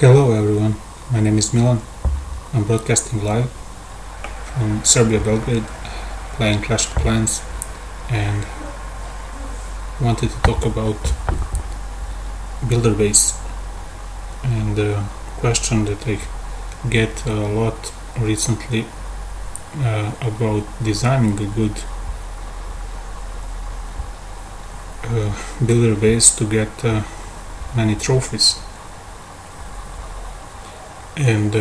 Hello everyone, my name is Milan. I'm broadcasting live from Serbia, Belgrade, playing Clash of Clans, and wanted to talk about Bulder base and a question that I get a lot recently about designing a good Bulder base to get many trophies. And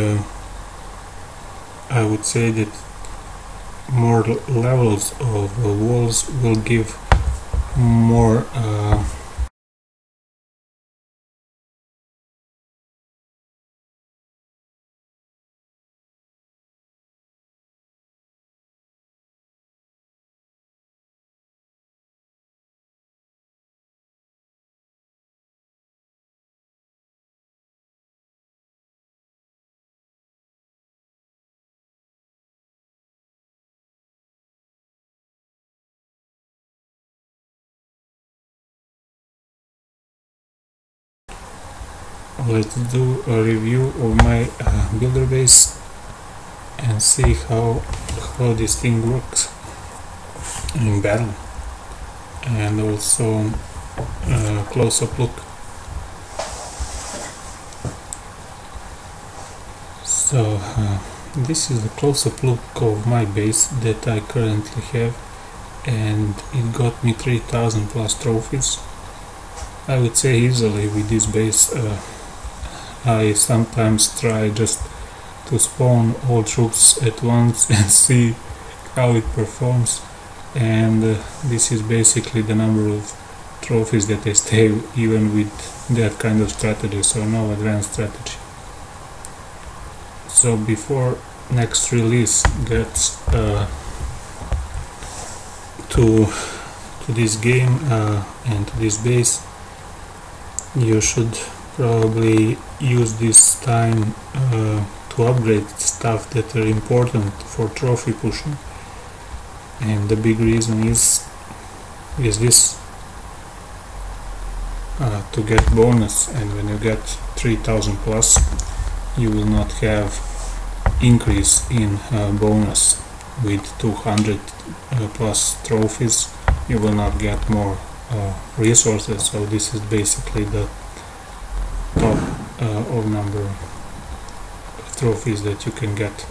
I would say that more levels of walls will give more let's do a review of my Bulder base and see how this thing works in battle, and also a close-up look. So this is a close-up look of my base that I currently have, and it got me 3000 plus trophies. I would say easily with this base. I sometimes try just to spawn all troops at once and see how it performs, and this is basically the number of trophies that I stay even with that kind of strategy, so no advanced strategy. So before next release gets to this game and to this base, you should probably use this time to upgrade stuff that are important for trophy pushing, and the big reason is this, to get bonus. And when you get 3000 plus, you will not have increase in bonus. With 200 plus trophies you will not get more resources, so this is basically the top of number of trophies that you can get.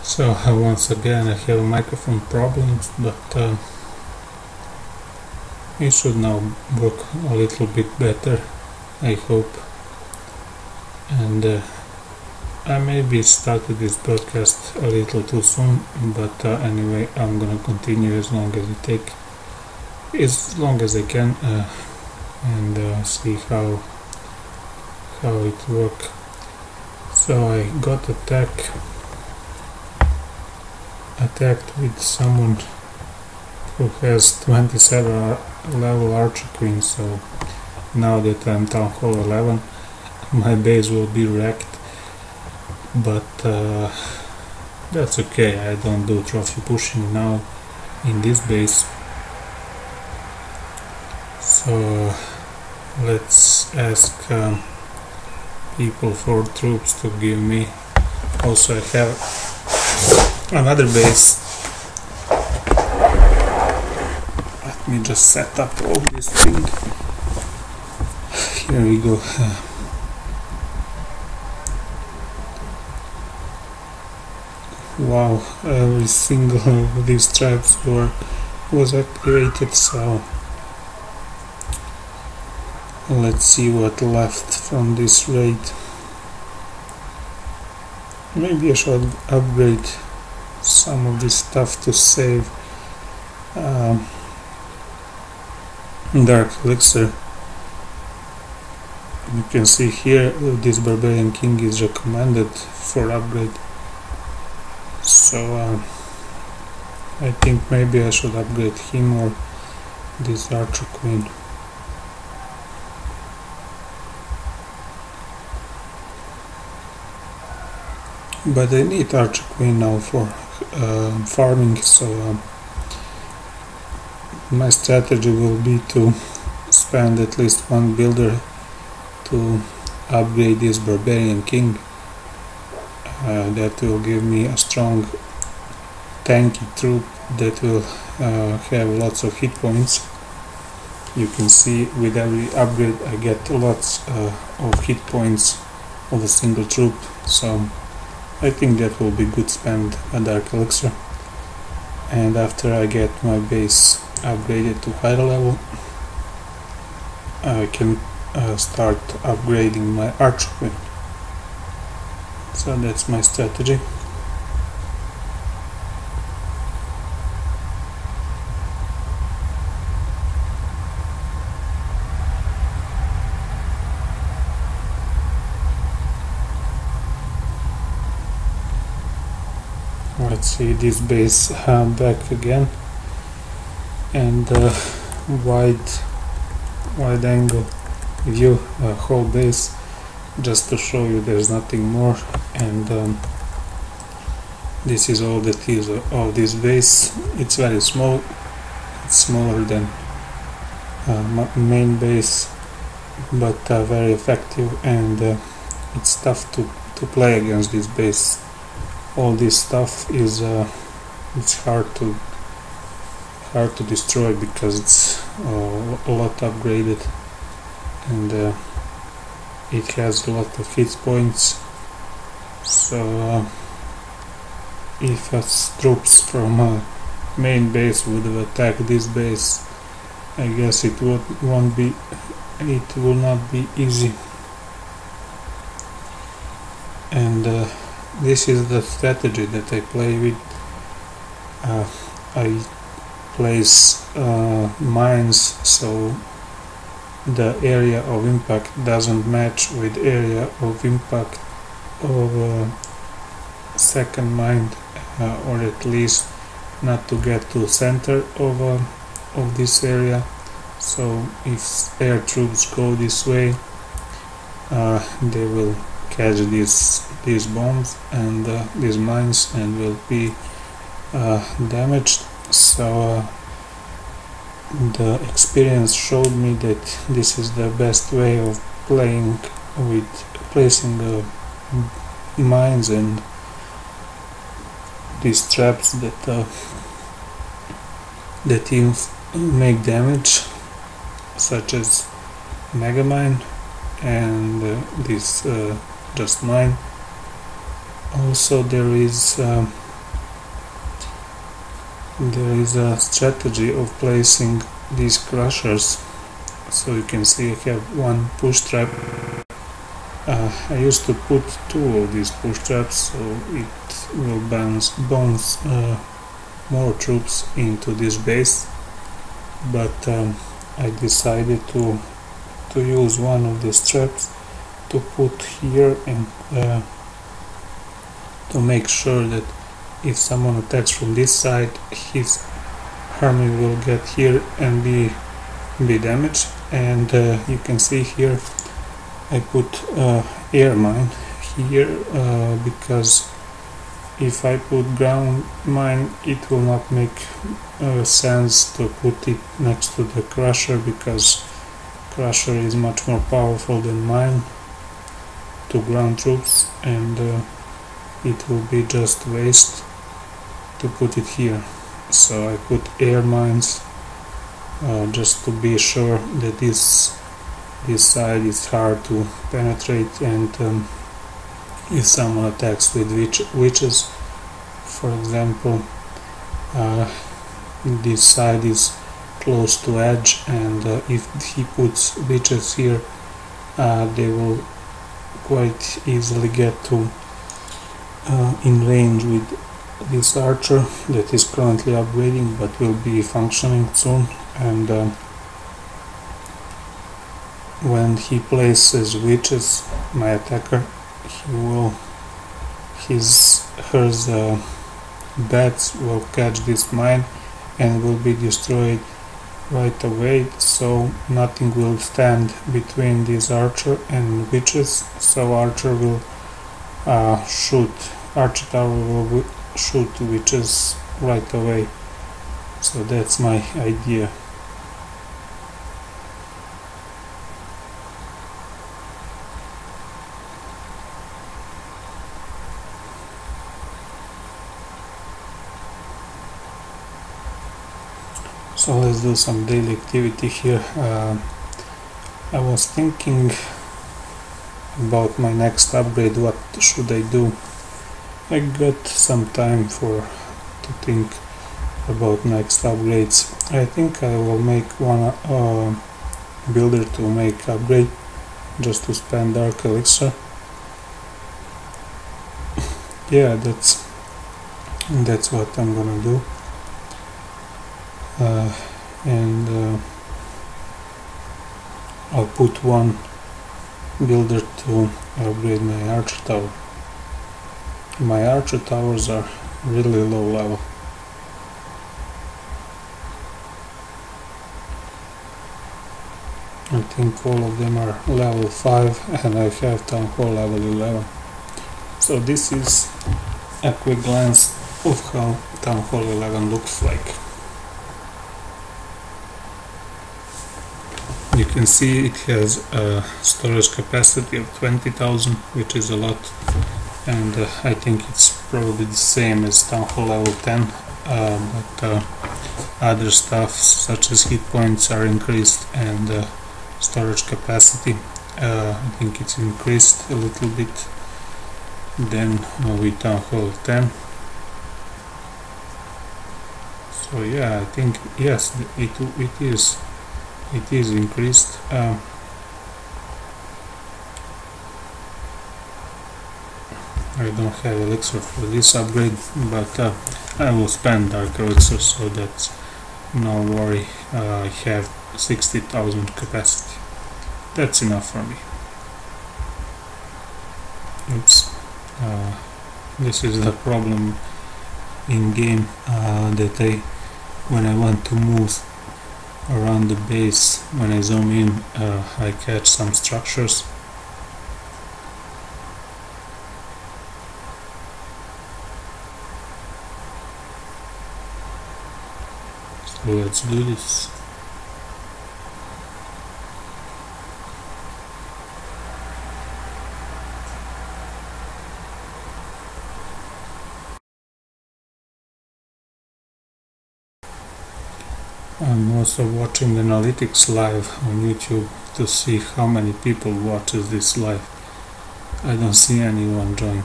So once again I have microphone problems, but it should now work a little bit better, I hope. And I maybe started this broadcast a little too soon, but anyway, I'm gonna continue as long as I can, and see how it works. So I got attacked with someone who has 27 level archer queen, so now that I'm town hall 11 my base will be wrecked, but that's okay. I don't do trophy pushing now in this base, so let's ask people for troops to give me. Also I have another base. Let me just set up all this thing. Here we go. Wow, every single of these traps was activated, so let's see what left from this raid. Maybe I should upgrade some of this stuff to save dark elixir. You can see here this Barbarian King is recommended for upgrade, so I think maybe I should upgrade him or this archer queen. But I need archer queen now for farming, so my strategy will be to spend at least one builder to upgrade this barbarian king. That will give me a strong tanky troop that will have lots of hit points. You can see with every upgrade I get lots of hit points of a single troop, so I think that will be good spend a dark elixir. And after I get my base upgraded to higher level, I can start upgrading my archer queen. So that's my strategy. Let's see this base back again, and wide angle view whole base, just to show you there's nothing more. And this is all that is of this base. It's very small, it's smaller than main base, but very effective, and it's tough to play against this base. All this stuff is it's hard to destroy because it's a lot upgraded, and it has a lot of hit points. So if troops from main base would have attacked this base, I guess it will not be easy. And this is the strategy that I play with. I place mines so the area of impact doesn't match with area of impact of second mine, or at least not to get to center of this area. So if air troops go this way, they will catch these bombs and these mines and will be damaged. So the experience showed me that this is the best way of playing with placing mines and these traps that make damage, such as mega mine and this just mine. Also there is a strategy of placing these crushers. So you can see I have one push trap. I used to put two of these push traps, so it will bounce more troops into this base, but I decided to use one of these traps to put here, and to make sure that if someone attacks from this side, his army will get here and be damaged. And you can see here I put air mine here, because if I put ground mine, it will not make sense to put it next to the crusher, because crusher is much more powerful than mine to ground troops, and it will be just waste to put it here. So I put air mines just to be sure that this side is hard to penetrate, and if someone attacks with witches, for example, this side is close to edge, and if he puts witches here, they will quite easily get to in range with this archer that is currently upgrading but will be functioning soon. And when he places witches, my attacker, hers bats will catch this mine and will be destroyed right away, so nothing will stand between this archer and witches, so archer will archer tower will shoot witches right away. So that's my idea. So let's do some daily activity here. I was thinking about my next upgrade, what should I do. I got some time to think about next upgrades. I think I will make one builder to make upgrade, just to spend dark elixir. Yeah, that's what I'm gonna do. And I'll put one builder to upgrade my archer tower. My archer towers are really low level. I think all of them are level 5 and I have town hall level 11. So this is a quick glance of how town hall 11 looks like. You can see it has a storage capacity of 20,000, which is a lot, and I think it's probably the same as town hall level 10, but other stuff such as hit points are increased, and storage capacity, I think it's increased a little bit than with town hall 10. So yeah, I think yes, it is increased. I don't have elixir for this upgrade, but I will spend dark elixir, so that's no worry. I have 60,000 capacity. That's enough for me. Oops. This is the problem in game, that when I want to move around the base, when I zoom in, I catch some structures. So let's do this. I'm also watching analytics live on YouTube to see how many people watches this live. I don't see anyone join.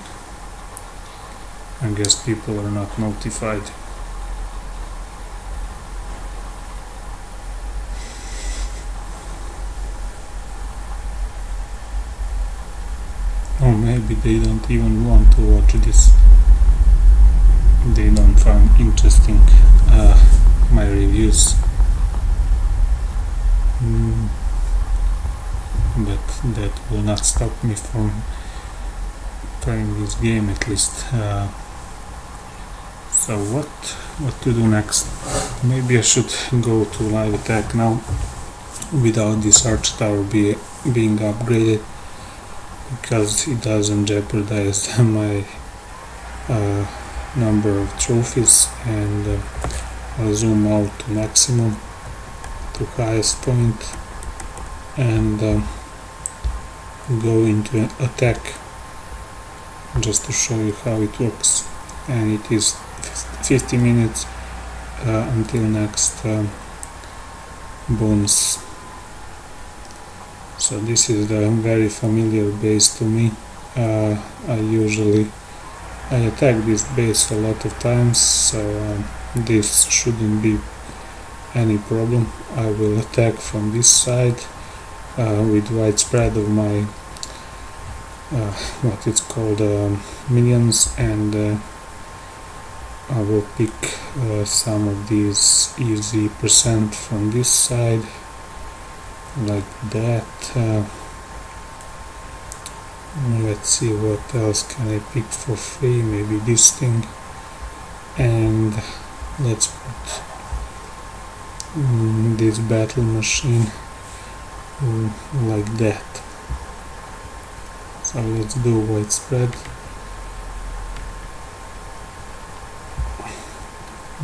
I guess people are not notified. Or maybe they don't even want to watch this. They don't find interesting my reviews. But that will not stop me from playing this game, at least. So what to do next? Maybe I should go to live attack now without this arch tower being upgraded, because it doesn't jeopardize my number of trophies, and I'll zoom out to maximum, to highest point, and go into an attack just to show you how it works. And it is 50 minutes until next bonus. So this is the very familiar base to me. I attack this base a lot of times, so this shouldn't be any problem. I will attack from this side with widespread of my what it's called minions, and I will pick some of these easy percent from this side, like that. Let's see what else can I pick for free. Maybe this thing, and let's put this battle machine like that. So let's do widespread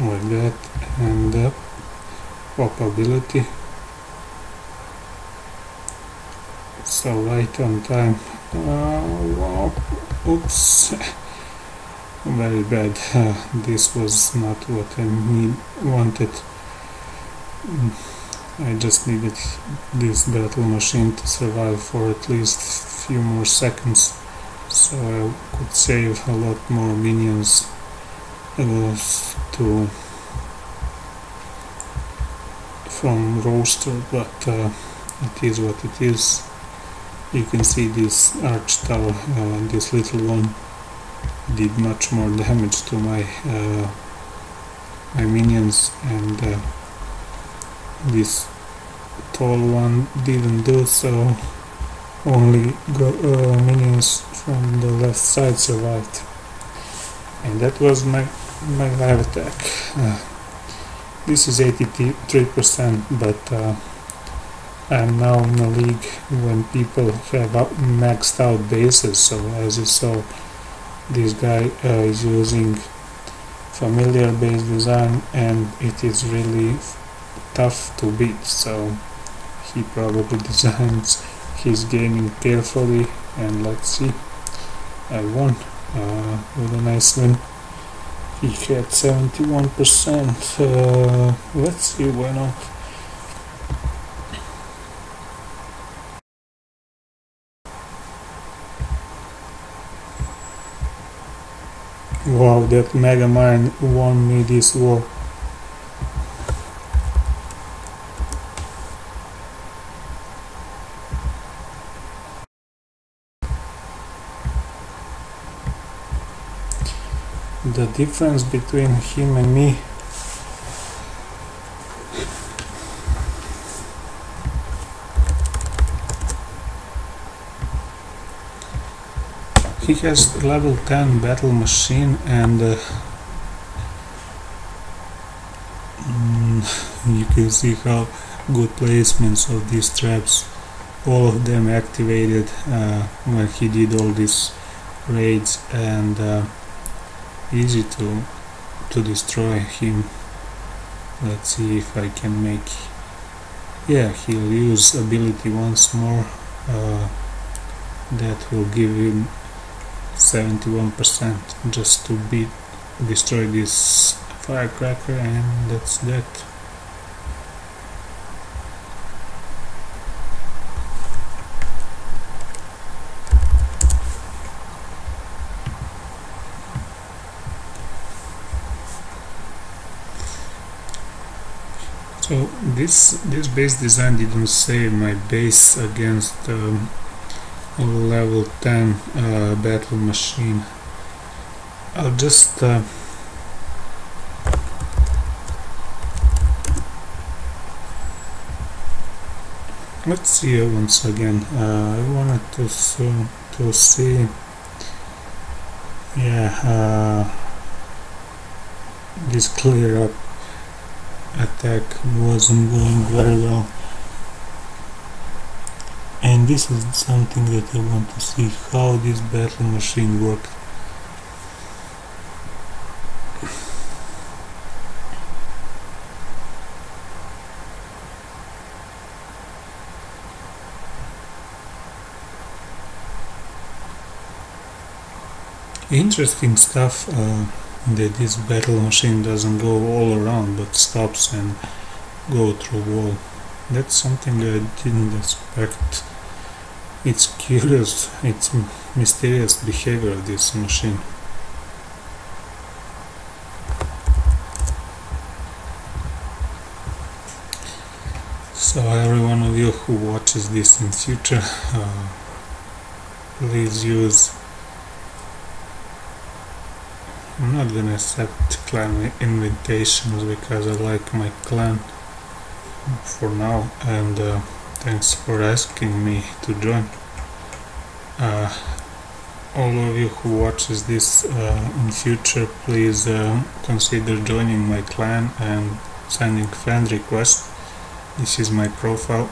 like that, and popability, so right on time. Wow, oops, very bad. This was not what I wanted. I just needed this battle machine to survive for at least a few more seconds, so I could save a lot more minions from roaster, but it is what it is. You can see this arch tower, this little one did much more damage to my minions, and this tall one didn't do so. Only minions from the left side survived, and that was my live attack. This is 83%, but I'm now in a league when people have maxed out bases, so as you saw, this guy is using familiar base design, and it is really tough to beat, so he probably designs his gaming carefully, and let's see, I won with a nice win. He had 71%, let's see, why not. Wow, that Mega Mine won me this war. The difference between him and me, he has level 10 battle machine, and you can see how good placements of these traps, all of them activated when he did all these raids, and easy to destroy him. Let's see if I can make, yeah, he'll use ability once more, that will give him 71% just to destroy this firecracker, and that's that. So this base design didn't save my base against level 10 battle machine. I'll just let's see once again. I wanted to see, yeah, this clear up attack wasn't going very well, and this is something that I want to see, how this battle machine worked. Interesting stuff, that this battle machine doesn't go all around but stops and go through wall. That's something I didn't expect. It's curious, it's mysterious behavior of this machine. So every one of you who watches this in future, please use, I'm not gonna accept clan invitations because I like my clan for now, and thanks for asking me to join. all of you who watches this in future, please consider joining my clan and sending friend request. This is my profile.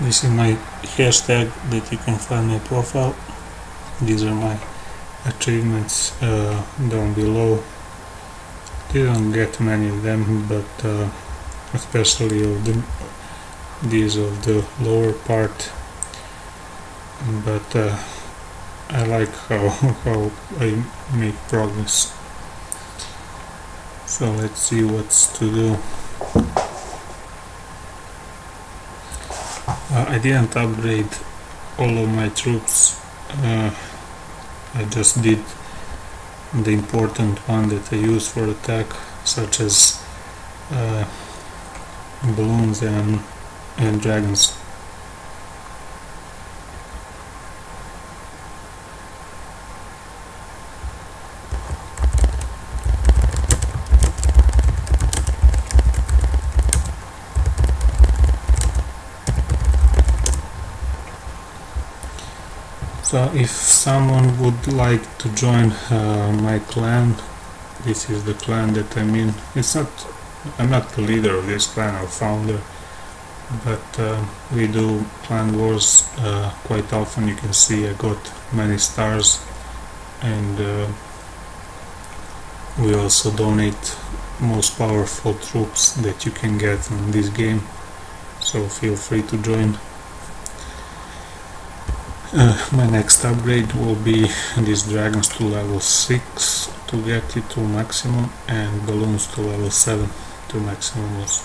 This is my hashtag that you can find my profile. These are my achievements down below. Didn't get many of them, but especially of these of the lower part. But I like how I make progress. So let's see what's to do. I didn't upgrade all of my troops. I just did the important one that I use for attack, such as balloons and dragons. So if someone would like to join my clan, this is the clan that I'm in. I'm not the leader of this clan or founder, but we do clan wars quite often. You can see I got many stars, and we also donate most powerful troops that you can get in this game, so feel free to join. My next upgrade will be these dragons to level 6 to get it to maximum, and balloons to level 7 to maximum also.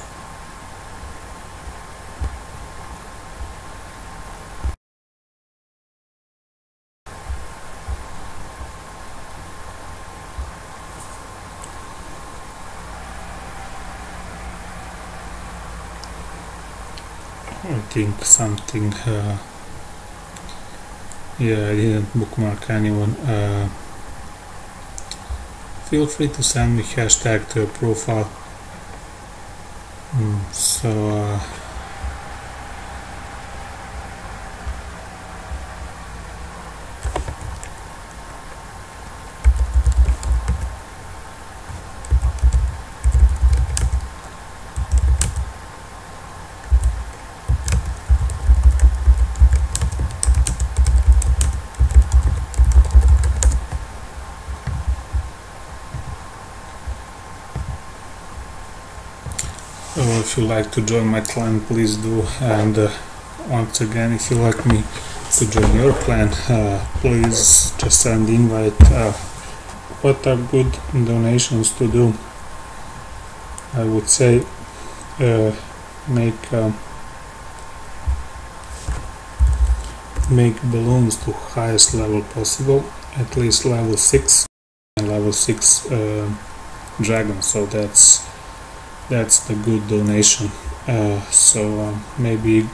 I think something yeah, I didn't bookmark anyone. Feel free to send me hashtag to your profile. So if you like to join my clan, please do, and once again, if you like me to join your clan, please just send invite. What are good donations to do? I would say make balloons to highest level possible, at least level 6, and level 6 dragons, so that's the good donation. So maybe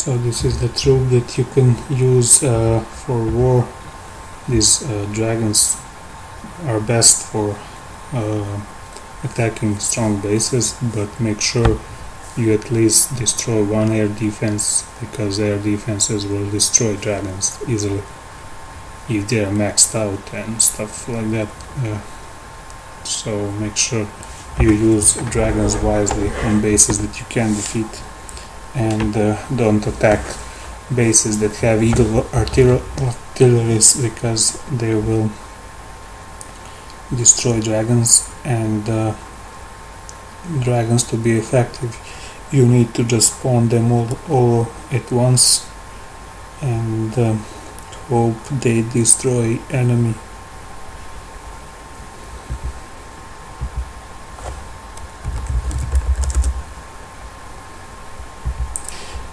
so this is the troop that you can use for war. These dragons are best for attacking strong bases, but make sure you at least destroy one air defense, because air defenses will destroy dragons easily if they are maxed out and stuff like that. So make sure you use dragons wisely on bases that you can defeat, and don't attack bases that have eagle artilleries, because they will destroy dragons, and dragons to be effective you need to just spawn them all at once and hope they destroy enemy.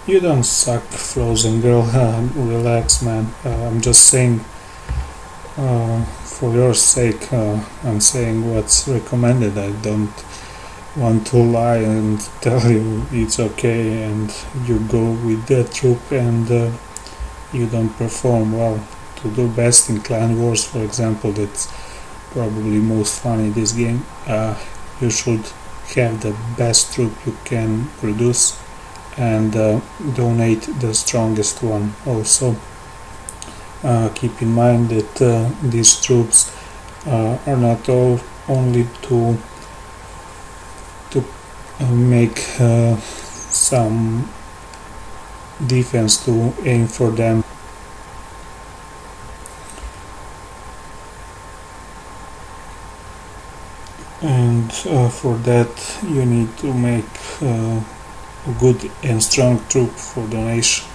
You don't suck, Frozen Girl. Relax, man. I'm just saying, for your sake, I'm saying what's recommended. I don't want to lie and tell you it's okay and you go with that troop and you don't perform well. To do best in Clan Wars, for example, that's probably most fun in this game, you should have the best troop you can produce and donate the strongest one. Also keep in mind that these troops are not all only to make some defense to aim for them. And for that you need to make a good and strong troop for donation.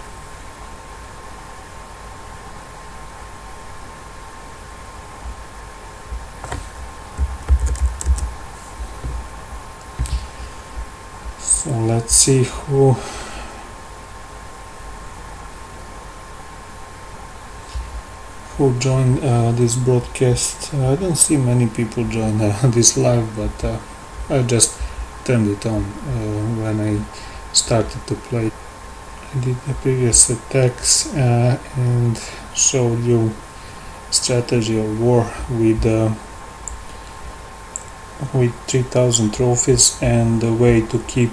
So let's see who joined this broadcast. I don't see many people join this live, but I just turned it on when I started to play. I did the previous attacks and showed you strategy of war with 3000 trophies and the way to keep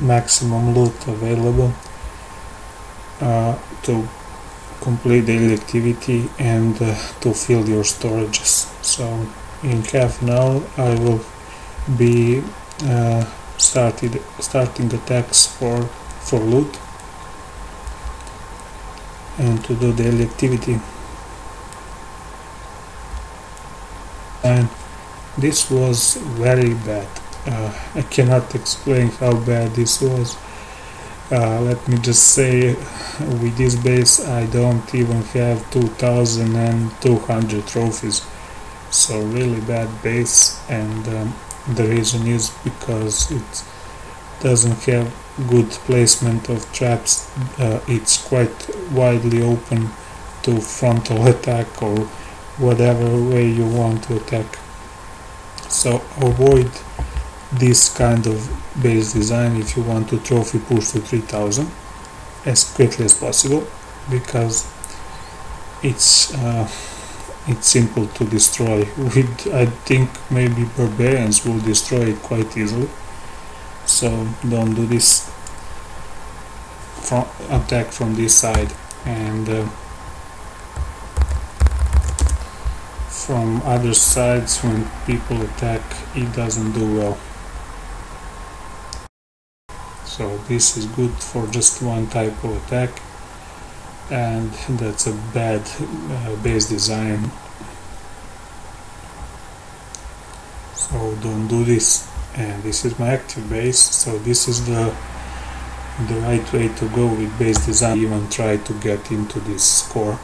maximum loot available to complete daily activity and to fill your storages. So in half an hour I will be starting attacks for loot and to do daily activity. And this was very bad. I cannot explain how bad this was. Let me just say, with this base I don't even have 2200 trophies, so really bad base, and the reason is because it doesn't have good placement of traps. It's quite widely open to frontal attack or whatever way you want to attack. So avoid this kind of base design if you want to trophy push to 3000 as quickly as possible, because it's simple to destroy. With I think maybe Barbarians will destroy it quite easily, so don't do this attack from this side, and from other sides when people attack it doesn't do well. So this is good for just one type of attack, and that's a bad base design, so don't do this. And this is my active base, so this is the right way to go with base design. Even try to get into this core.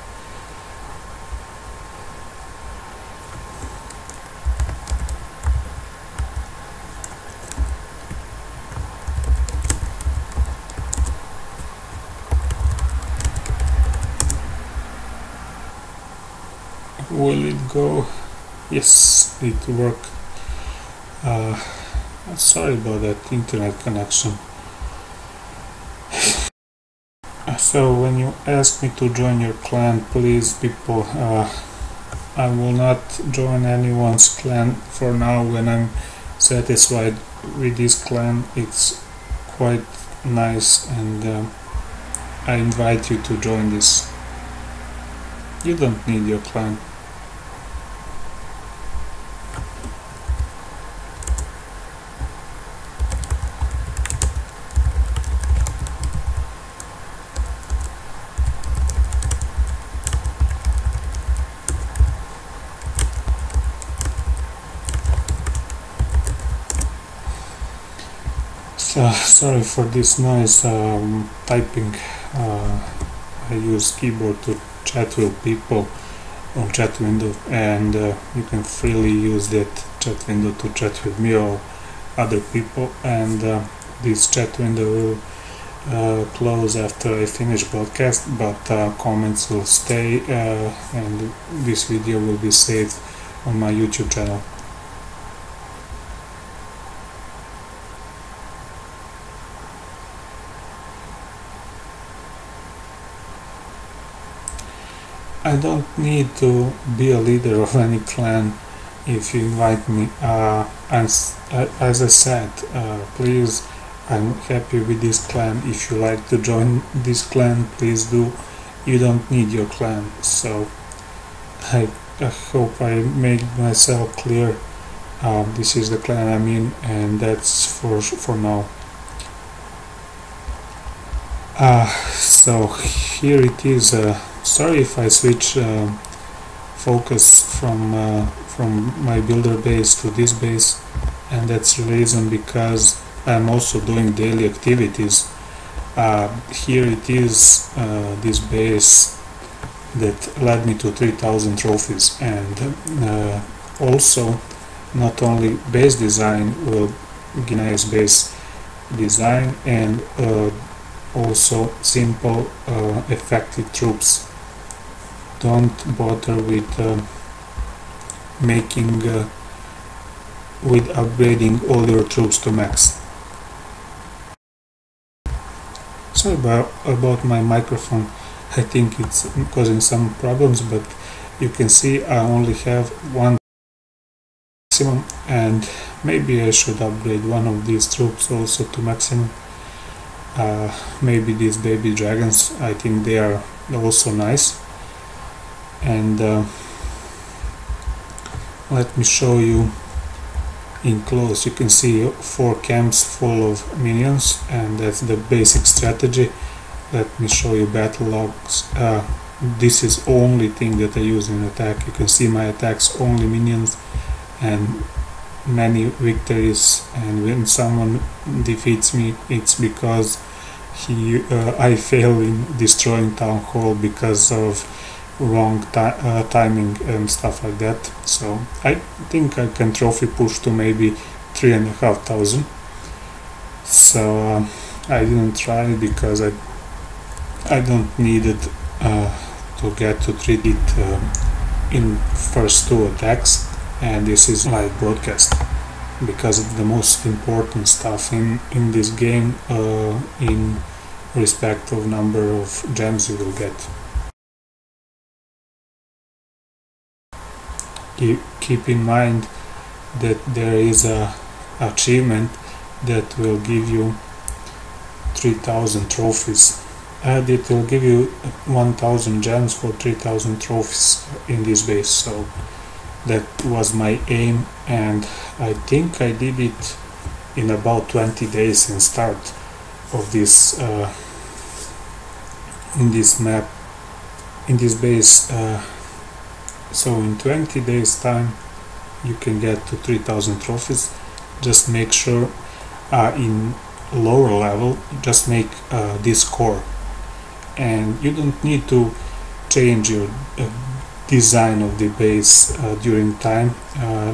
Will it go? Yes, it worked. Sorry about that internet connection. So when you ask me to join your clan, please people, I will not join anyone's clan for now. When I'm satisfied with this clan, it's quite nice, and I invite you to join this. You don't need your clan. So sorry for this noise. Typing. I use keyboard to chat with people on chat window, and you can freely use that chat window to chat with me or other people, and this chat window will close after I finish broadcast, but comments will stay, and this video will be saved on my YouTube channel. I don't need to be a leader of any clan if you invite me. As I said, please, I'm happy with this clan. If you like to join this clan, please do. You don't need your clan. So I hope I made myself clear. This is the clan I'm in, and that's for now. So here it is. Sorry if I switch focus from my builder base to this base, and that's the reason because I'm also doing daily activities. Here it is, this base that led me to 3000 trophies, and also not only base design will give nice base design, and also simple effective troops. Don't bother with upgrading all your troops to max. Sorry about my microphone. I think it's causing some problems, but you can see I only have one maximum, and maybe I should upgrade one of these troops also to maximum. Maybe these baby dragons, I think they are also nice. And let me show you in close. You can see 4 camps full of minions, and that's the basic strategy. Let me show you battle logs. This is only thing that I use in attack. You can see my attacks only minions and many victories, and when someone defeats me, it's because I fail in destroying town hall because of wrong timing and stuff like that. So I think I can trophy push to maybe 3,500. So I didn't try because I don't need it to get to 3 in first 2 attacks, and this is live broadcast because it's the most important stuff in this game, in respect of number of gems you will get. Keep in mind that there is a achievement that will give you 3000 trophies, and it will give you 1000 gems for 3000 trophies in this base. So that was my aim, and I think I did it in about 20 days in start of this in this map, in this base. So in 20 days time you can get to 3000 trophies. Just make sure in lower level, just make this core, and you don't need to change your design of the base during time.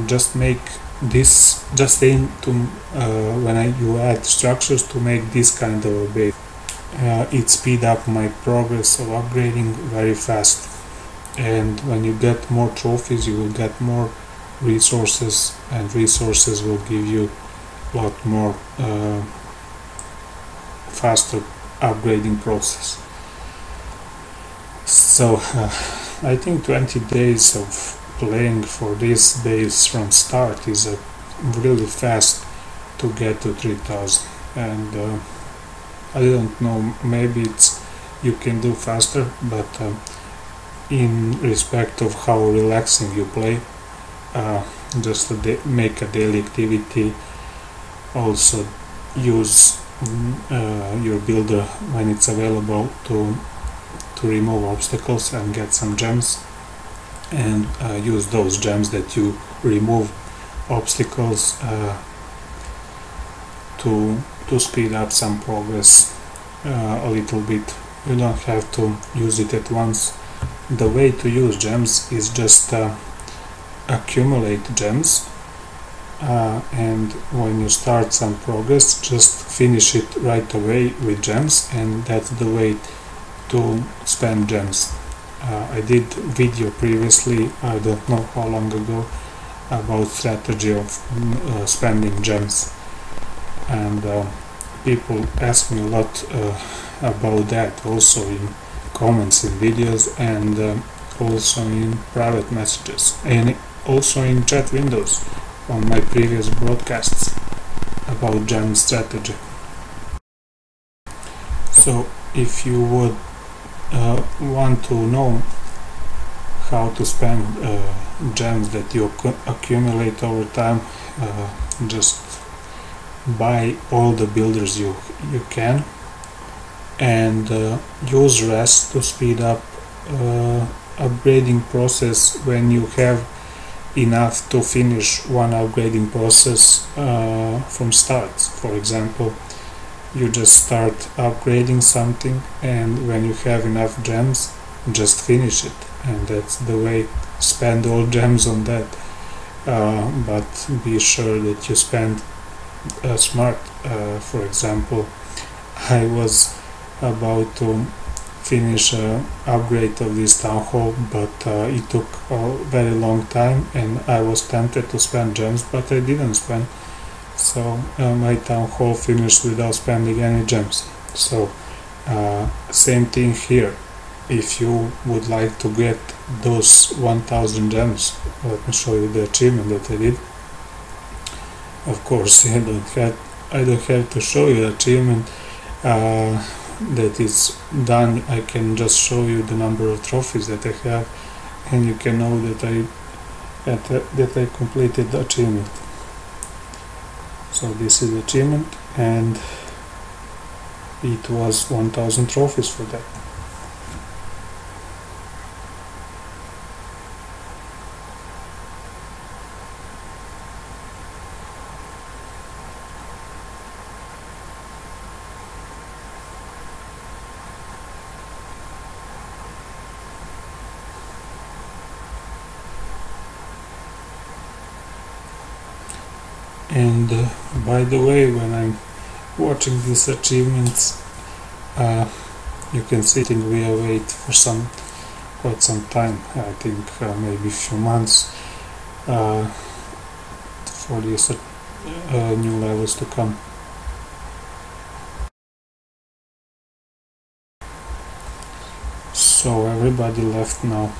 Just make this, just aim to when you add structures to make this kind of a base. It speed up my progress of upgrading very fast, and when you get more trophies you will get more resources, and resources will give you a lot more faster upgrading process. So I think 20 days of playing for this base from start is really fast to get to 3000, and I don't know, maybe you can do faster, but in respect of how relaxing you play, just to make a daily activity, also use your builder when it's available to remove obstacles and get some gems, and use those gems that you remove obstacles to speed up some progress a little bit. You don't have to use it at once. The way to use gems is just accumulate gems, and when you start some progress, just finish it right away with gems, and that's the way to spend gems. I did video previously, I don't know how long ago, about strategy of spending gems, and people ask me a lot about that, also in comments in videos, and also in private messages, and also in chat windows on my previous broadcasts about gem strategy. So if you would want to know how to spend gems that you accumulate over time, just buy all the builders you can, and use rest to speed up upgrading process when you have enough to finish one upgrading process from start. For example, you just start upgrading something, and when you have enough gems, just finish it, and that's the way. Spend all gems on that, but be sure that you spend smart. For example, I was about to finish upgrade of this town hall, but it took a very long time, and I was tempted to spend gems, but I didn't spend. So my town hall finished without spending any gems. So same thing here. If you would like to get those 1000 gems, let me show you the achievement that I did. Of course, I don't have to show you the achievement that is done. I can just show you the number of trophies that I have, and you can know that I completed the achievement. So this is the achievement, and it was 1000 trophies for that. And by the way, when I'm watching these achievements, you can see we wait for quite some time. I think maybe a few months for these new levels to come. So everybody left now.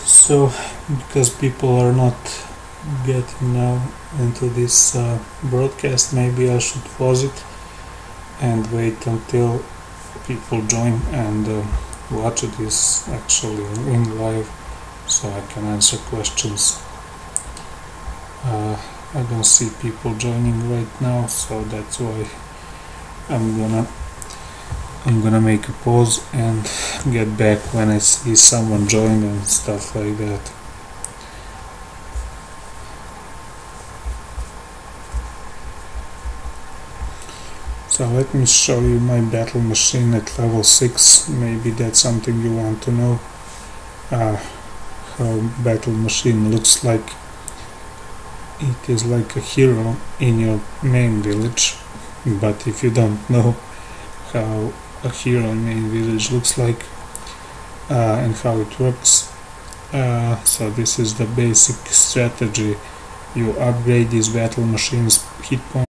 So, because people are not getting now into this broadcast, maybe I should pause it and wait until people join and watch this actually in live, so I can answer questions. I don't see people joining right now, so that's why I'm gonna make a pause and get back when I see someone join and stuff like that. So let me show you my battle machine at level 6. Maybe that's something you want to know, how battle machine looks like. It is like a hero in your main village, but if you don't know how a hero in main village looks like and how it works, so this is the basic strategy. You upgrade these battle machines hit points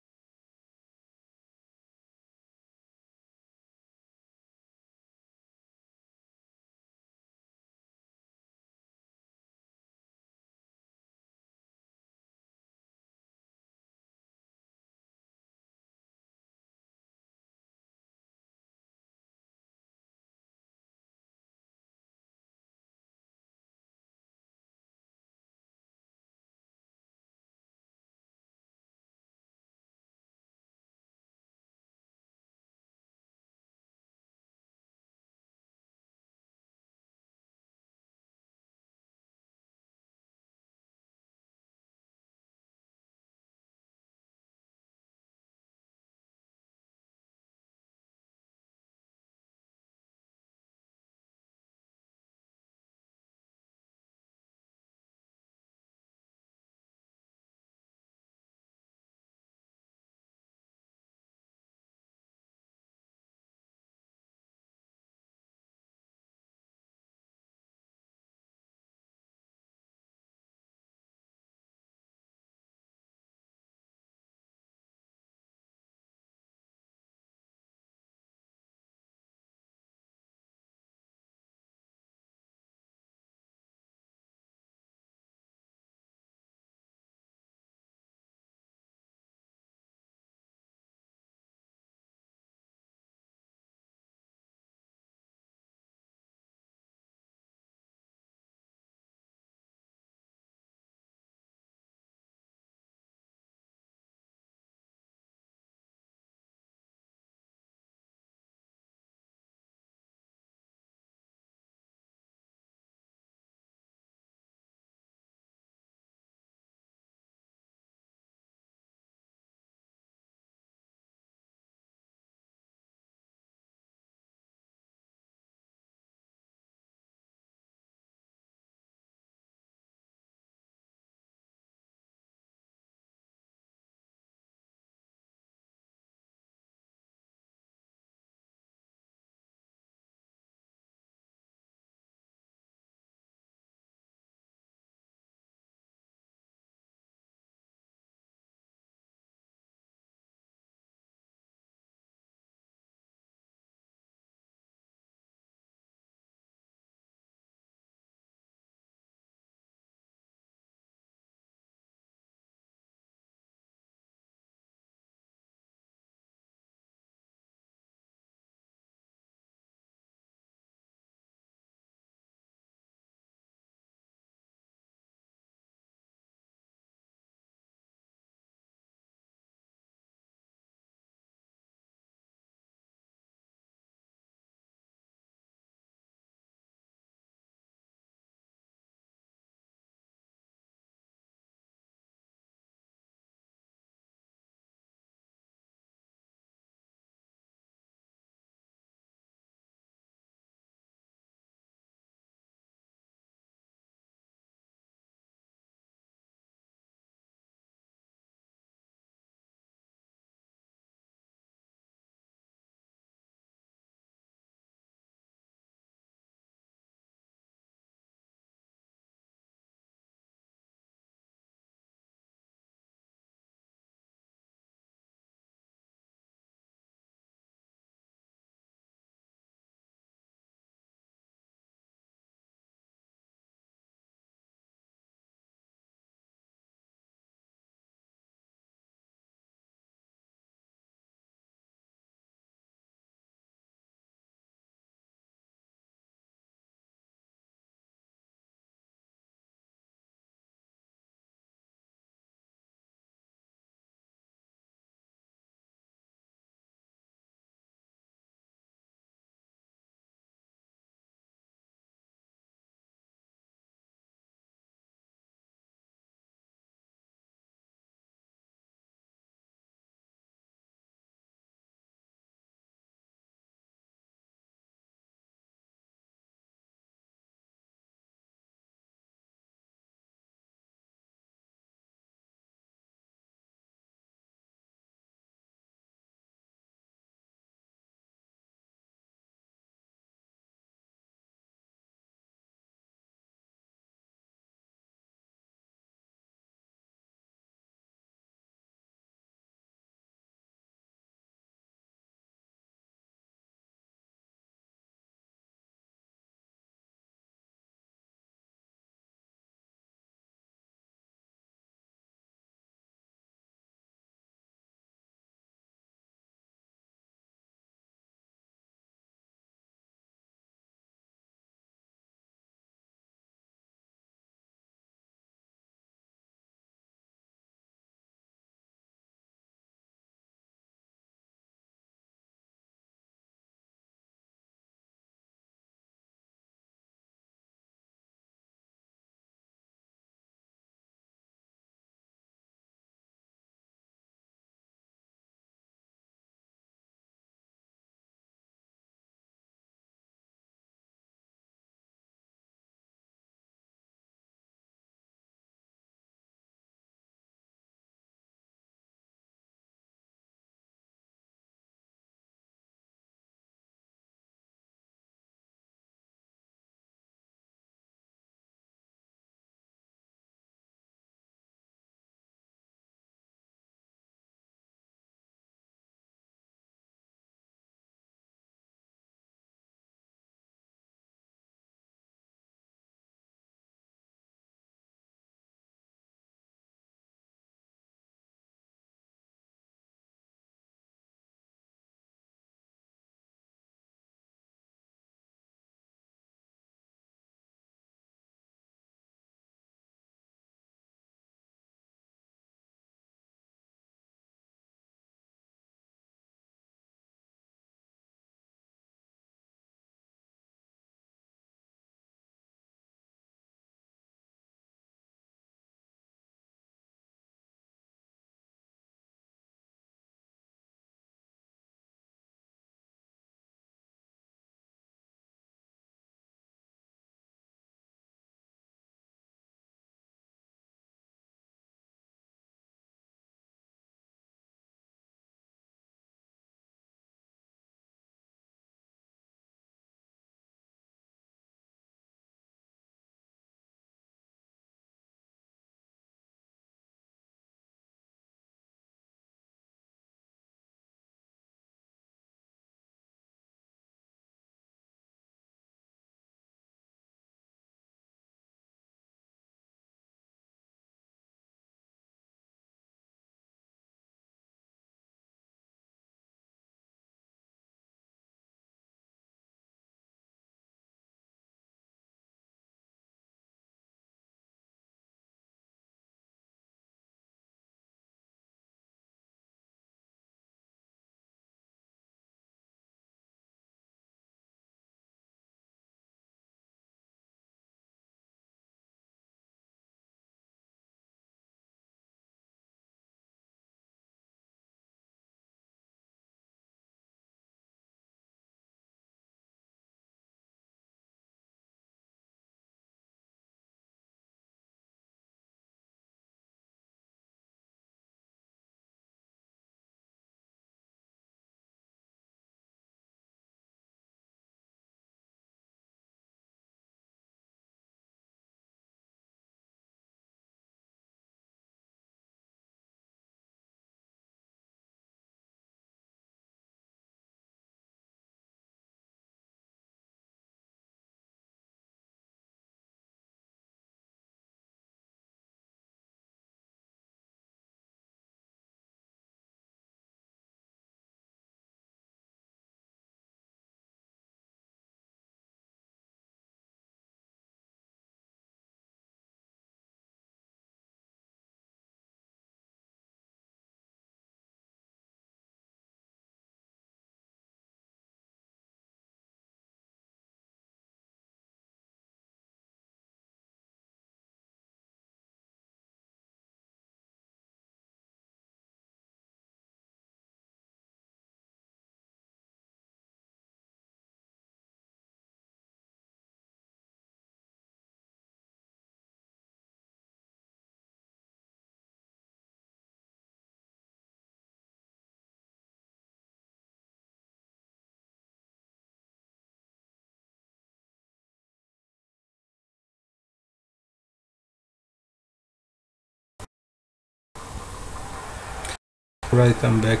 Right, I'm back,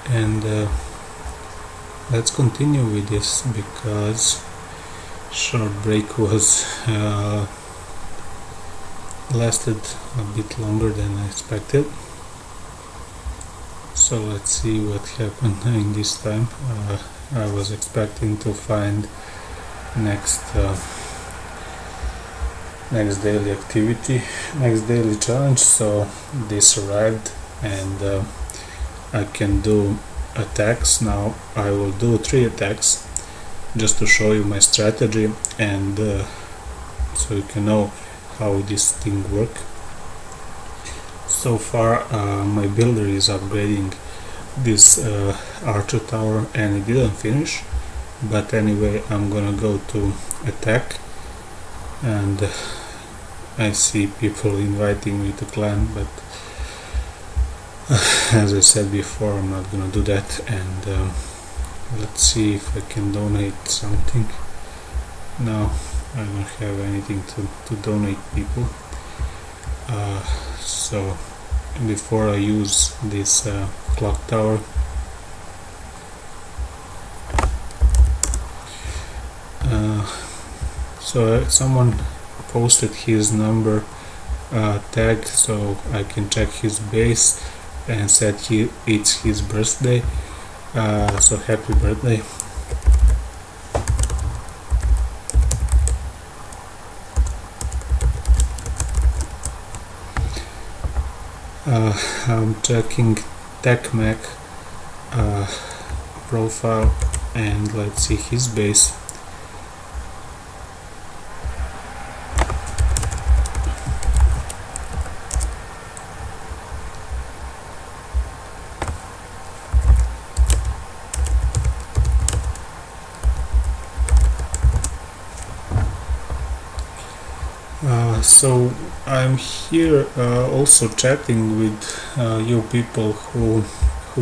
and let's continue with this because short break was lasted a bit longer than I expected. So let's see what happened in this time. I was expecting to find next daily activity, next daily challenge, so this arrived, and I can do attacks. Now I will do 3 attacks just to show you my strategy, and so you can know how this thing works. So far my builder is upgrading this archer tower and it didn't finish, but anyway I'm gonna go to attack, and I see people inviting me to clan, but as I said before, I'm not gonna do that. And let's see if I can donate something. No, I don't have anything to donate people. So before I use this clock tower, so someone posted his number tag, so I can check his base, and said it's his birthday, so happy birthday. I'm checking TechMac profile, and let's see his base. So I'm here also chatting with you people who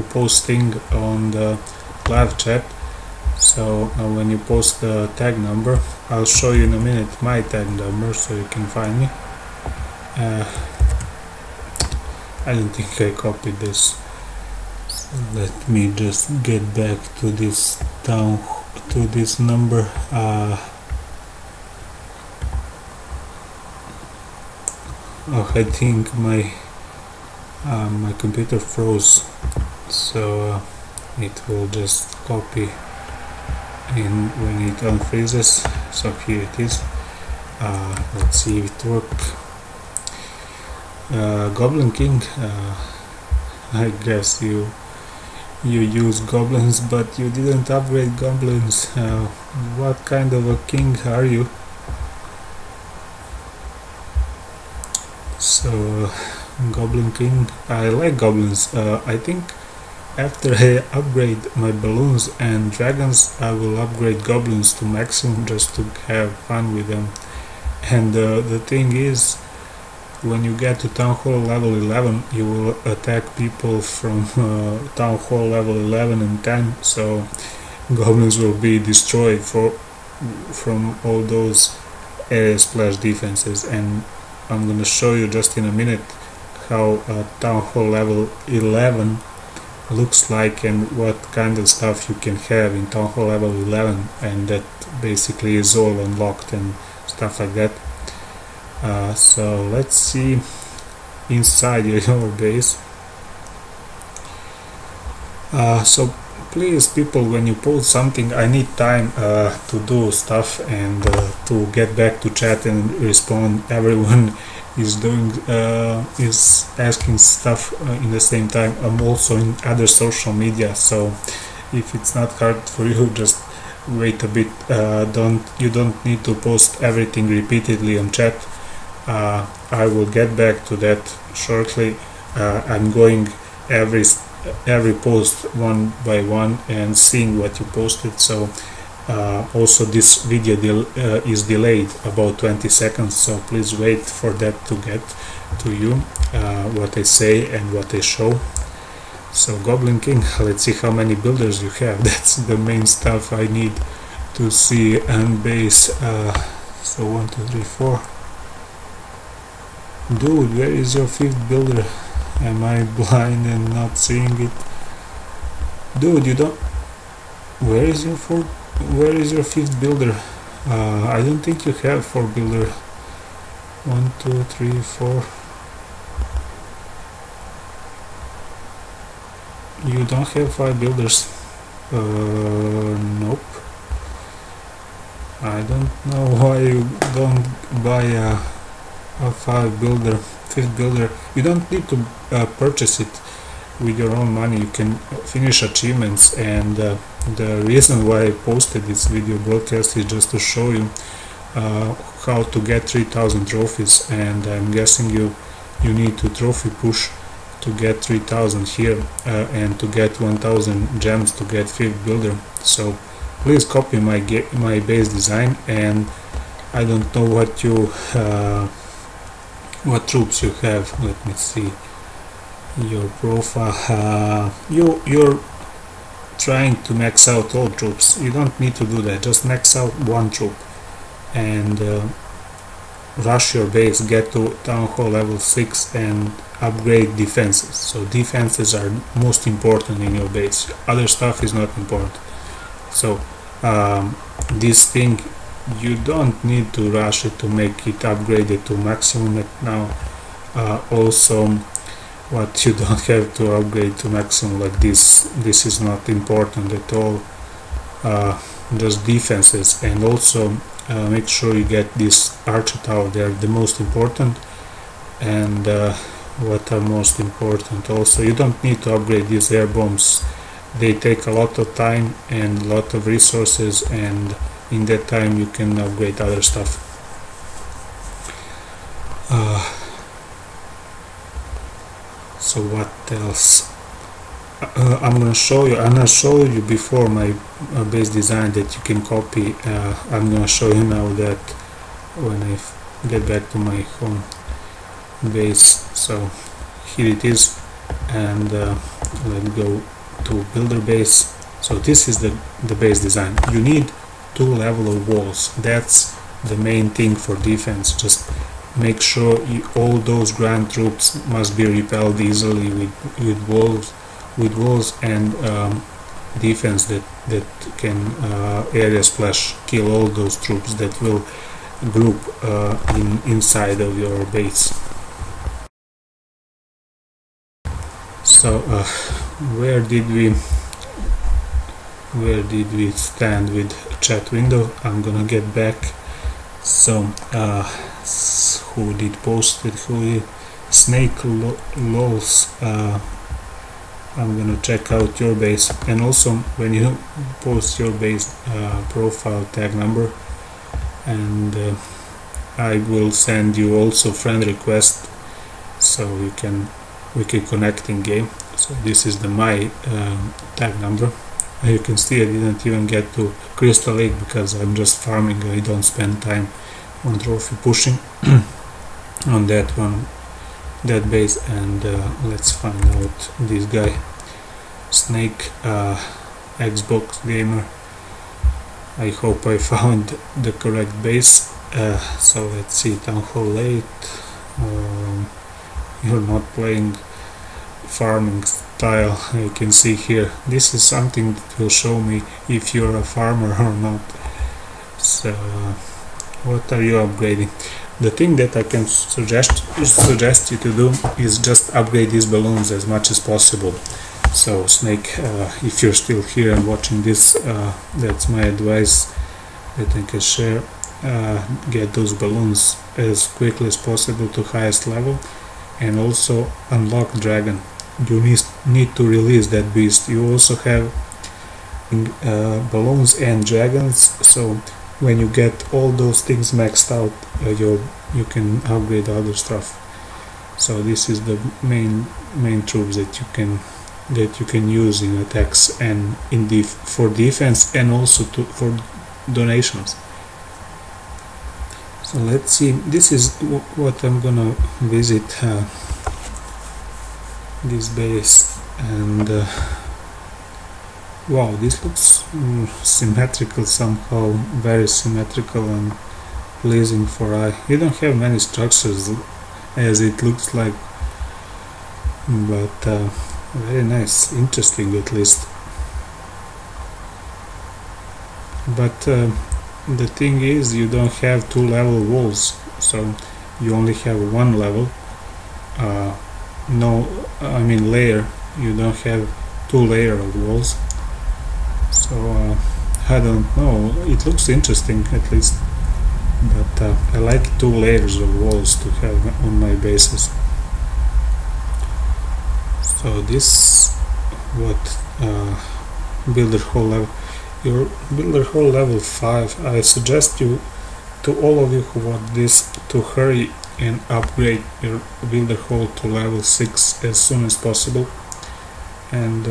post things on the live chat. So when you post the tag number, I'll show you in a minute my tag number so you can find me. I don't think I copied this. So let me just get back to this number. Oh, I think my computer froze, so it will just copy in when it unfreezes. So here it is. Let's see if it works. Goblin King. I guess you use goblins, but you didn't upgrade goblins. What kind of a king are you? So Goblin King, I like goblins. I think after I upgrade my balloons and dragons, I will upgrade goblins to maximum just to have fun with them. And the thing is, when you get to Town Hall level 11, you will attack people from Town Hall level 11 and 10, so goblins will be destroyed from all those area splash defenses. And I'm gonna show you just in a minute how Town Hall level 11 looks like and what kind of stuff you can have in Town Hall level 11, and that basically is all unlocked and stuff like that. So let's see inside your base. So please people, when you post something, I need time to do stuff and to get back to chat and respond. Everyone is doing is asking stuff in the same time. I'm also in other social media, so if it's not hard for you, just wait a bit. You don't need to post everything repeatedly on chat. I will get back to that shortly. I'm going every post one by one and seeing what you posted. So also this video is delayed about 20 seconds, so please wait for that to get to you, what I say and what I show. So Goblin King, let's see how many builders you have. That's the main stuff I need to see. And base, so 1 2 3 4. Dude, where is your 5th builder? Am I blind and not seeing it? Dude, you don't... Where is your fifth builder? I don't think you have 4 builder. 1, 2, 3, 4. You don't have 5 builders. Nope. I don't know why you don't buy a 5th builder. You don't need to purchase it with your own money. You can finish achievements, and the reason why I posted this video broadcast is just to show you how to get 3000 trophies, and I'm guessing you need to trophy push to get 3000 here and to get 1000 gems to get 5th builder. So please copy my base design, and I don't know what troops you have. Let me see your profile. You're trying to max out all troops. You don't need to do that. Just max out one troop and rush your base, get to town hall level 6 and upgrade defenses. So defenses are most important in your base. Other stuff is not important. So this thing, you don't need to rush it to make it upgraded to maximum now. Also, what you don't have to upgrade to maximum like this is not important at all. Just defenses, and also make sure you get this archer tower. They're the most important. And what are most important, also you don't need to upgrade these air bombs. They take a lot of time and a lot of resources, and in that time you can upgrade other stuff. So what else? I'm gonna show you before my base design that you can copy. I'm gonna show you now that when I get back to my home base. So here it is, and let's go to builder base. So this is the base design. You need 2 level of walls. That's the main thing for defense. Just make sure all those grand troops must be repelled easily with walls and defense that can area splash, kill all those troops that will group inside of your base. So where did we stand with chat window? I'm gonna get back. So who did post it? Snake lols. I'm gonna check out your base, and also when you post your base profile tag number, and I will send you also friend request, so we can connect in game. So this is my tag number. You can see I didn't even get to Crystal Lake because I'm just farming. I don't spend time on trophy pushing on that base. And let's find out this guy, Snake, Xbox gamer. I hope I found the correct base. So let's see, Town Hall 8. You're not playing farming style. You can see here, this is something that will show me if you're a farmer or not. So what are you upgrading? The thing that I can suggest you to do is just upgrade these balloons as much as possible. So Snake, if you're still here and watching this, that's my advice that I can share. Get those balloons as quickly as possible to highest level, and also unlock dragon. You need to release that beast. You also have balloons and dragons, so when you get all those things maxed out, you can upgrade other stuff. So this is the main troops that you can use in attacks and for defense, and also for donations. So let's see, this is what I'm gonna visit, this base, and wow, this looks symmetrical somehow, very symmetrical and pleasing for eye. You don't have many structures, as it looks like but very nice, interesting at least. But the thing is, you don't have two level walls, so you only have one level. Layer. You don't have two layers of walls. So I don't know. It looks interesting at least, but I like two layers of walls to have on my bases. So this what builder hole level. Your builder hole level 5. I suggest you to all of you who want this to hurry and upgrade your builder hole to level 6 as soon as possible, and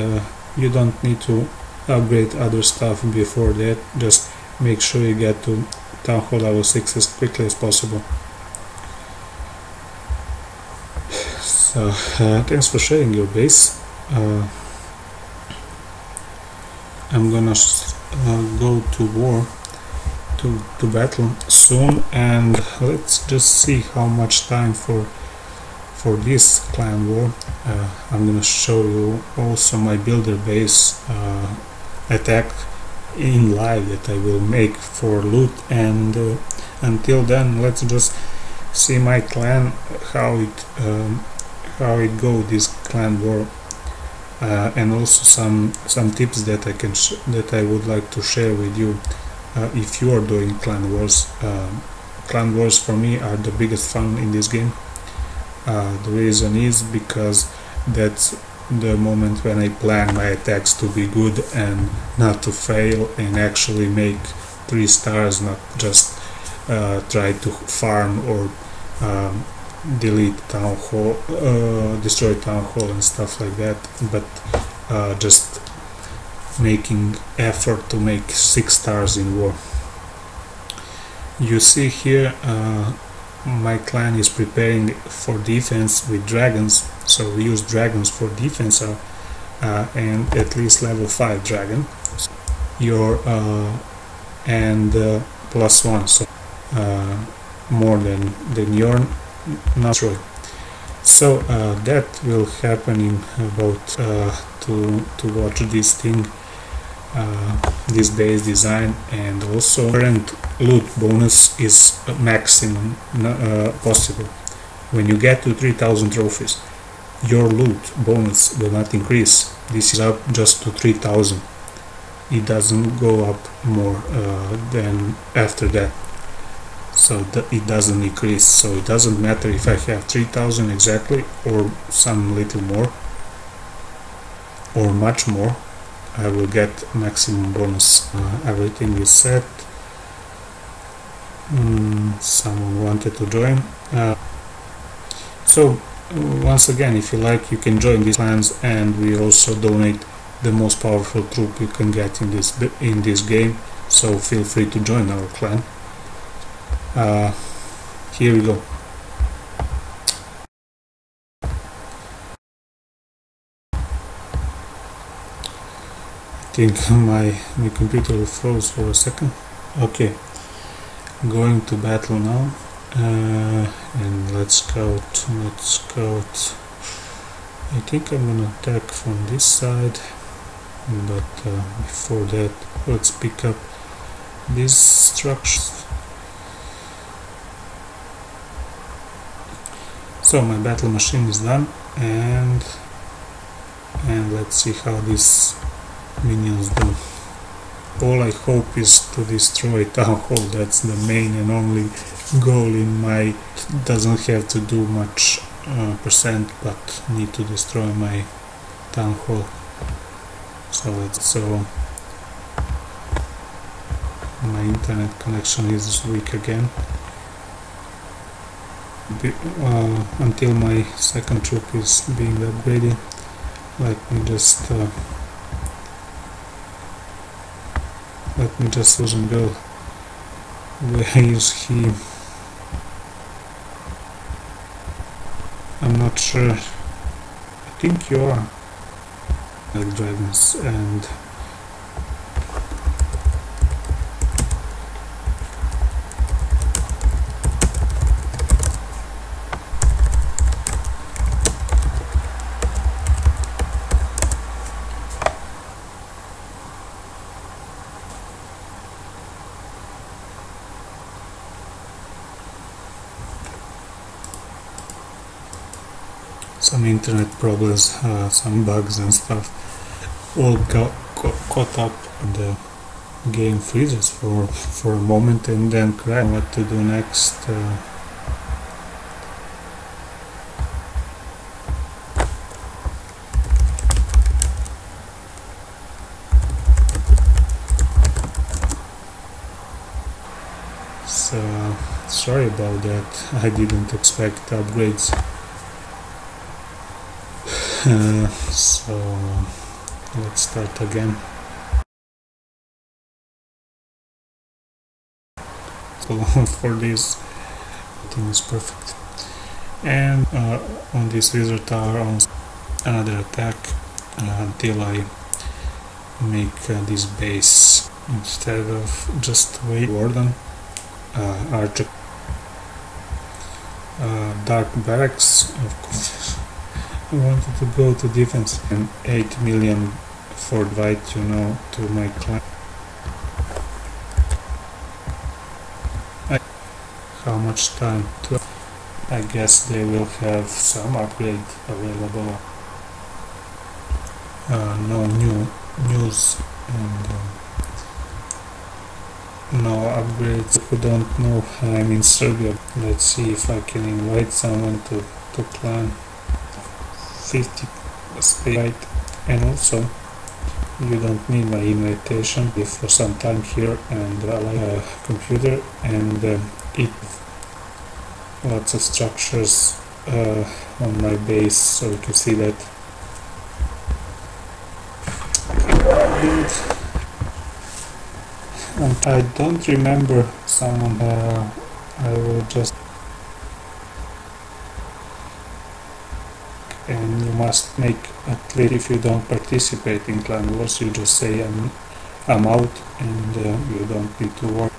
you don't need to upgrade other stuff before that. Just make sure you get to town hall level 6 as quickly as possible. So thanks for sharing your base. I'm gonna go to war, to battle soon, and let's just see how much time for this clan war. I'm gonna show you also my builder base attack in live that I will make for loot, and until then let's just see my clan, how it go this clan war. And also some tips that I would like to share with you if you are doing clan wars. Clan wars for me are the biggest fun in this game. The reason is because that's the moment when I plan my attacks to be good and not to fail, and actually make 3 stars, not just try to farm or delete town hall, destroy town hall and stuff like that, but just making effort to make 6 stars in war. You see here my clan is preparing for defense with dragons, so we use dragons for defense, and at least level 5 dragon, your and +1, so more than your destroy. So that will happen in about to watch this thing, this base design, and also current loot bonus is maximum possible. When you get to 3000 trophies, your loot bonus will not increase. This is up just to 3000. It doesn't go up more than after that. So it doesn't increase, so it doesn't matter if I have 3000 exactly or some little more or much more, I will get maximum bonus. Everything is set. Someone wanted to join. So once again, if you like, you can join these clans, and we also donate the most powerful troop you can get in this game, so feel free to join our clan. Here we go. I think my computer will froze for a second. Okay, going to battle now, and let's scout. I think I'm gonna attack from this side, but before that, let's pick up these structures. So my battle machine is done, and let's see how these minions do. All I hope is to destroy town hall. That's the main and only goal in my. Doesn't have to do much percent, but need to destroy my town hall. So my internet connection is weak again. Until my second troop is being upgraded. Let me just lose and go. Where is he? I'm not sure. I think you are. Like dragons, and some internet problems, some bugs and stuff, all got caught up. The game freezes for a moment and then crashes. What to do next? So sorry about that. I didn't expect upgrades. So let's start again. So for this, everything is perfect. And on this wizard tower, on another attack until I make this base instead of just wait. Warden, archer, dark barracks. Of course, I wanted to go to defense, and 8 million for Dwight, you know, to my clan. How much time to? I guess they will have some upgrade available. No new news and no upgrades. Who don't know, I'm in Serbia. Let's see if I can invite someone to clan. 50 space, and also you don't need my invitation for some time here, and I like a computer and it lots of structures on my base, so you can see that. And I don't remember someone. I will just, and you must make, at least if you don't participate in clan wars, you just say I'm out, and you don't need to work.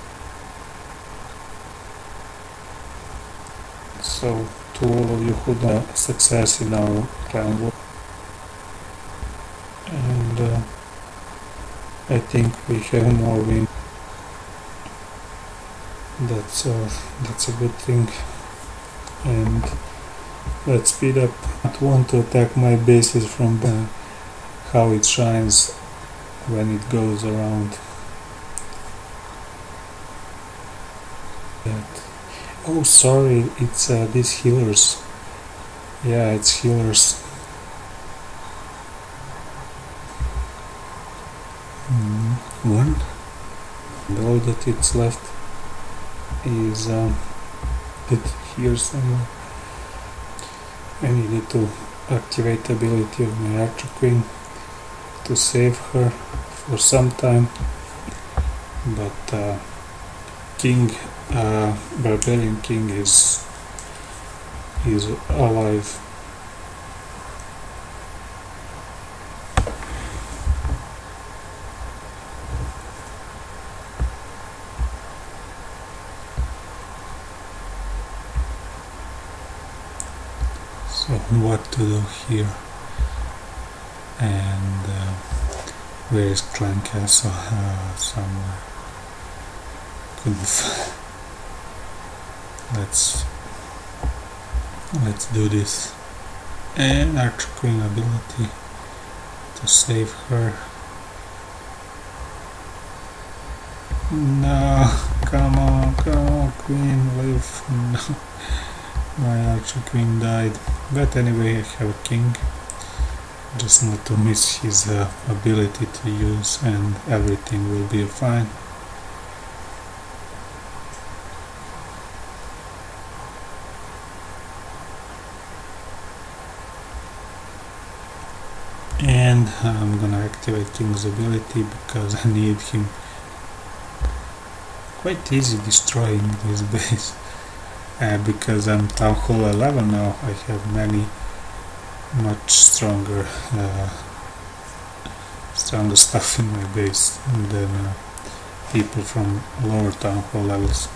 So to all of you who don't have success in our clan war, and I think we have more win. That's a good thing. And let's speed up. I don't want to attack my bases from how it shines when it goes around. Oh, sorry, it's these healers. Yeah, it's healers. One. And all that it's left is it here somewhere. I needed to activate the ability of my Archer Queen to save her for some time, but King, Barbarian King is alive. So what to do here? And where is Clan Castle? Somewhere. Let's do this. And Archer Queen ability to save her. No, come on, Queen, live. No, my Archer Queen died. But anyway, I have a king. Just not to miss his ability to use, and everything will be fine. And I'm gonna activate King's ability because I need him. Quite easy destroying this base. Because I'm Town Hall 11 now, I have much stronger stuff in my base than people from lower Town Hall levels.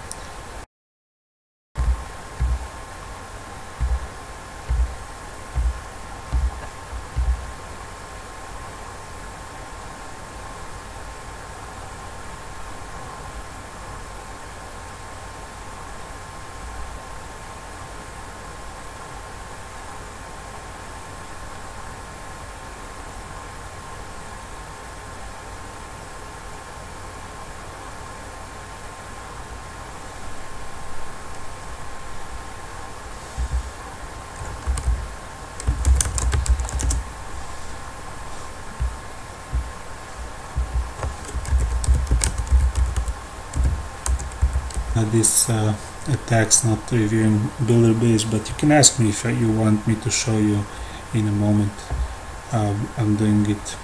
This attacks not reviewing Bulder base, but you can ask me if you want me to show you in a moment how I'm doing it.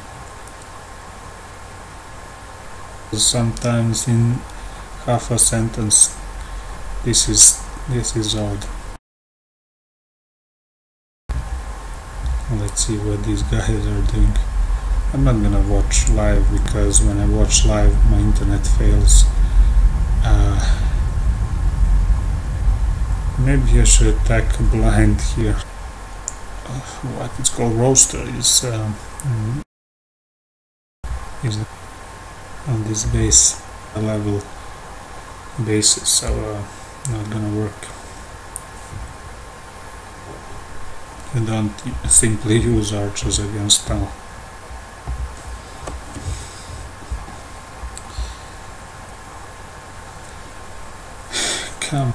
Sometimes in half a sentence this is odd. Let's see what these guys are doing. I'm not gonna watch live because when I watch live my internet fails. Maybe I should attack blind here. What it's called roaster is on this base level basis, so not gonna work. You don't simply use archers against tunnel. Come.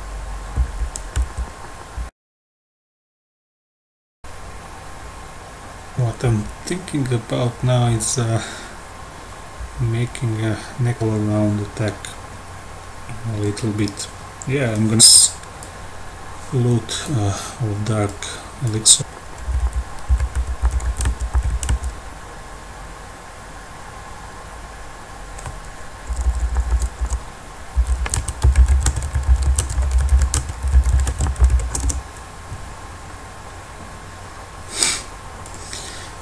What I'm thinking about now is making a neck all around attack a little bit. Yeah, I'm gonna loot of dark elixir.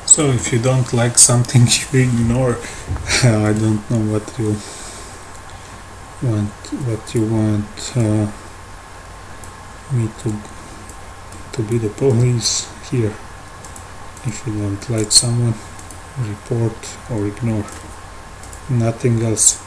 So if you don't like something, you ignore. I don't know what you want me to be the police here. If you don't like someone, report or ignore. Nothing else.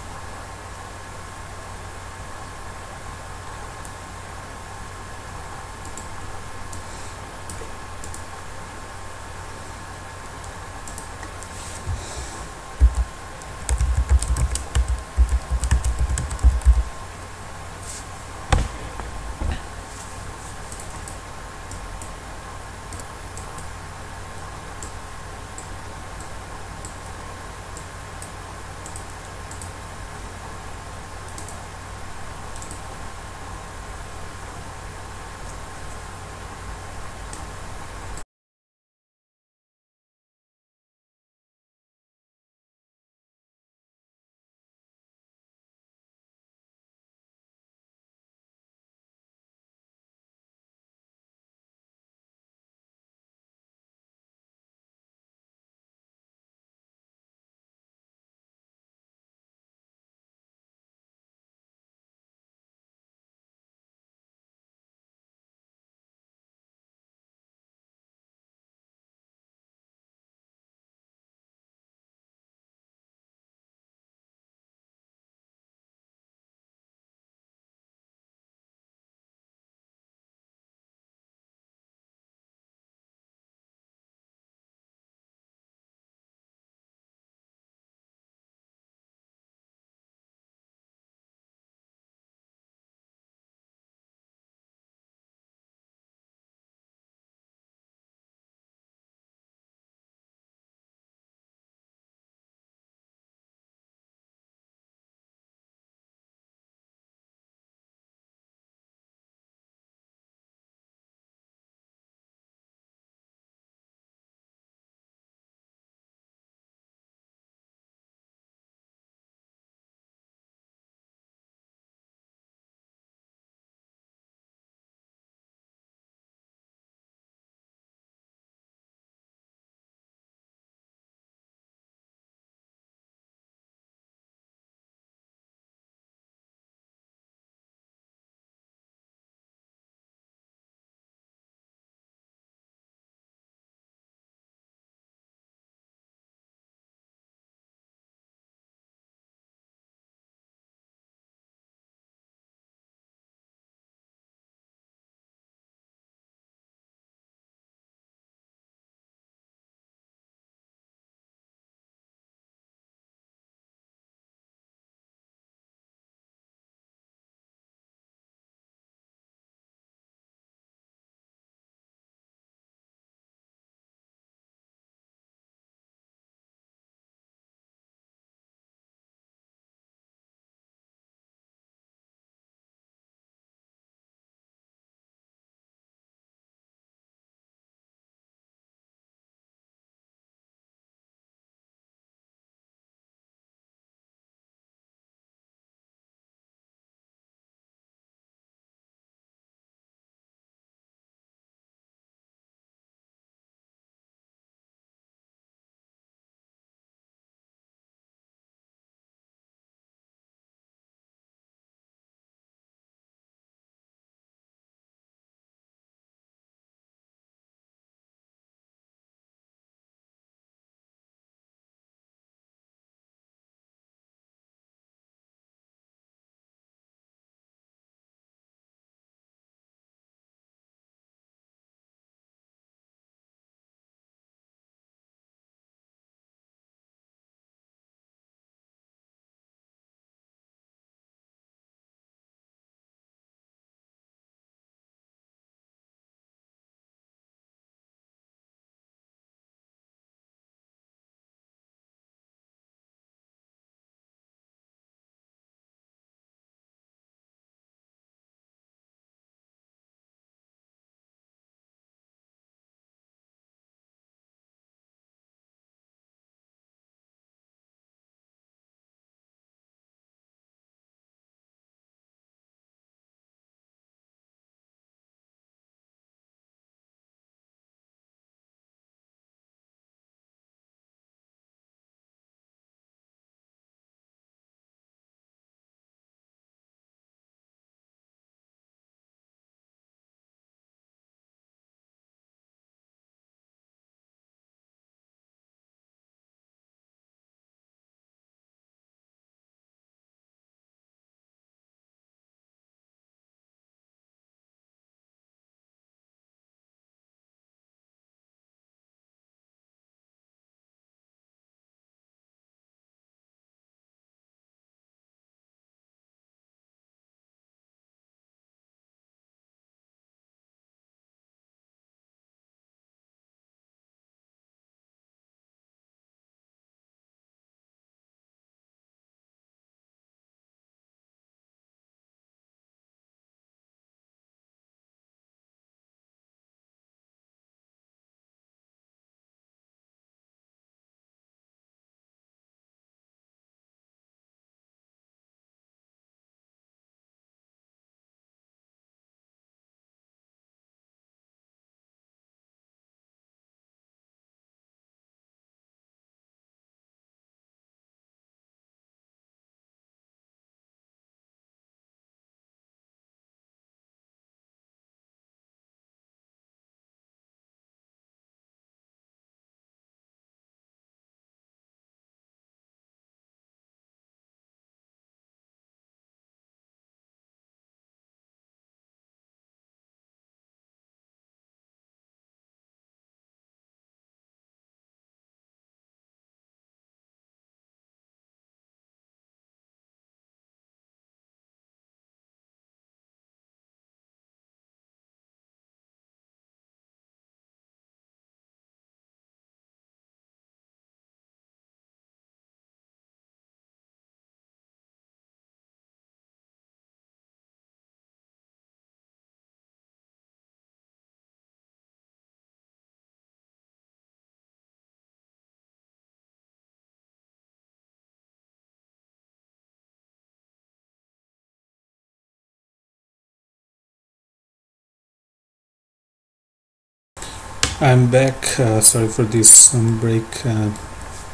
I'm back. Sorry for this break.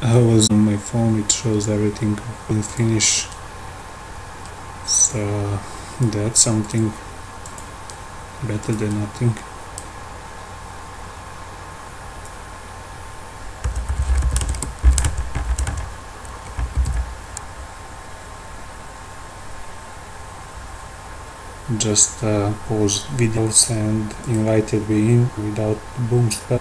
I was on my phone. It shows everything on finish. So that's something better than nothing. Just pause videos and invited me in without boom stuff.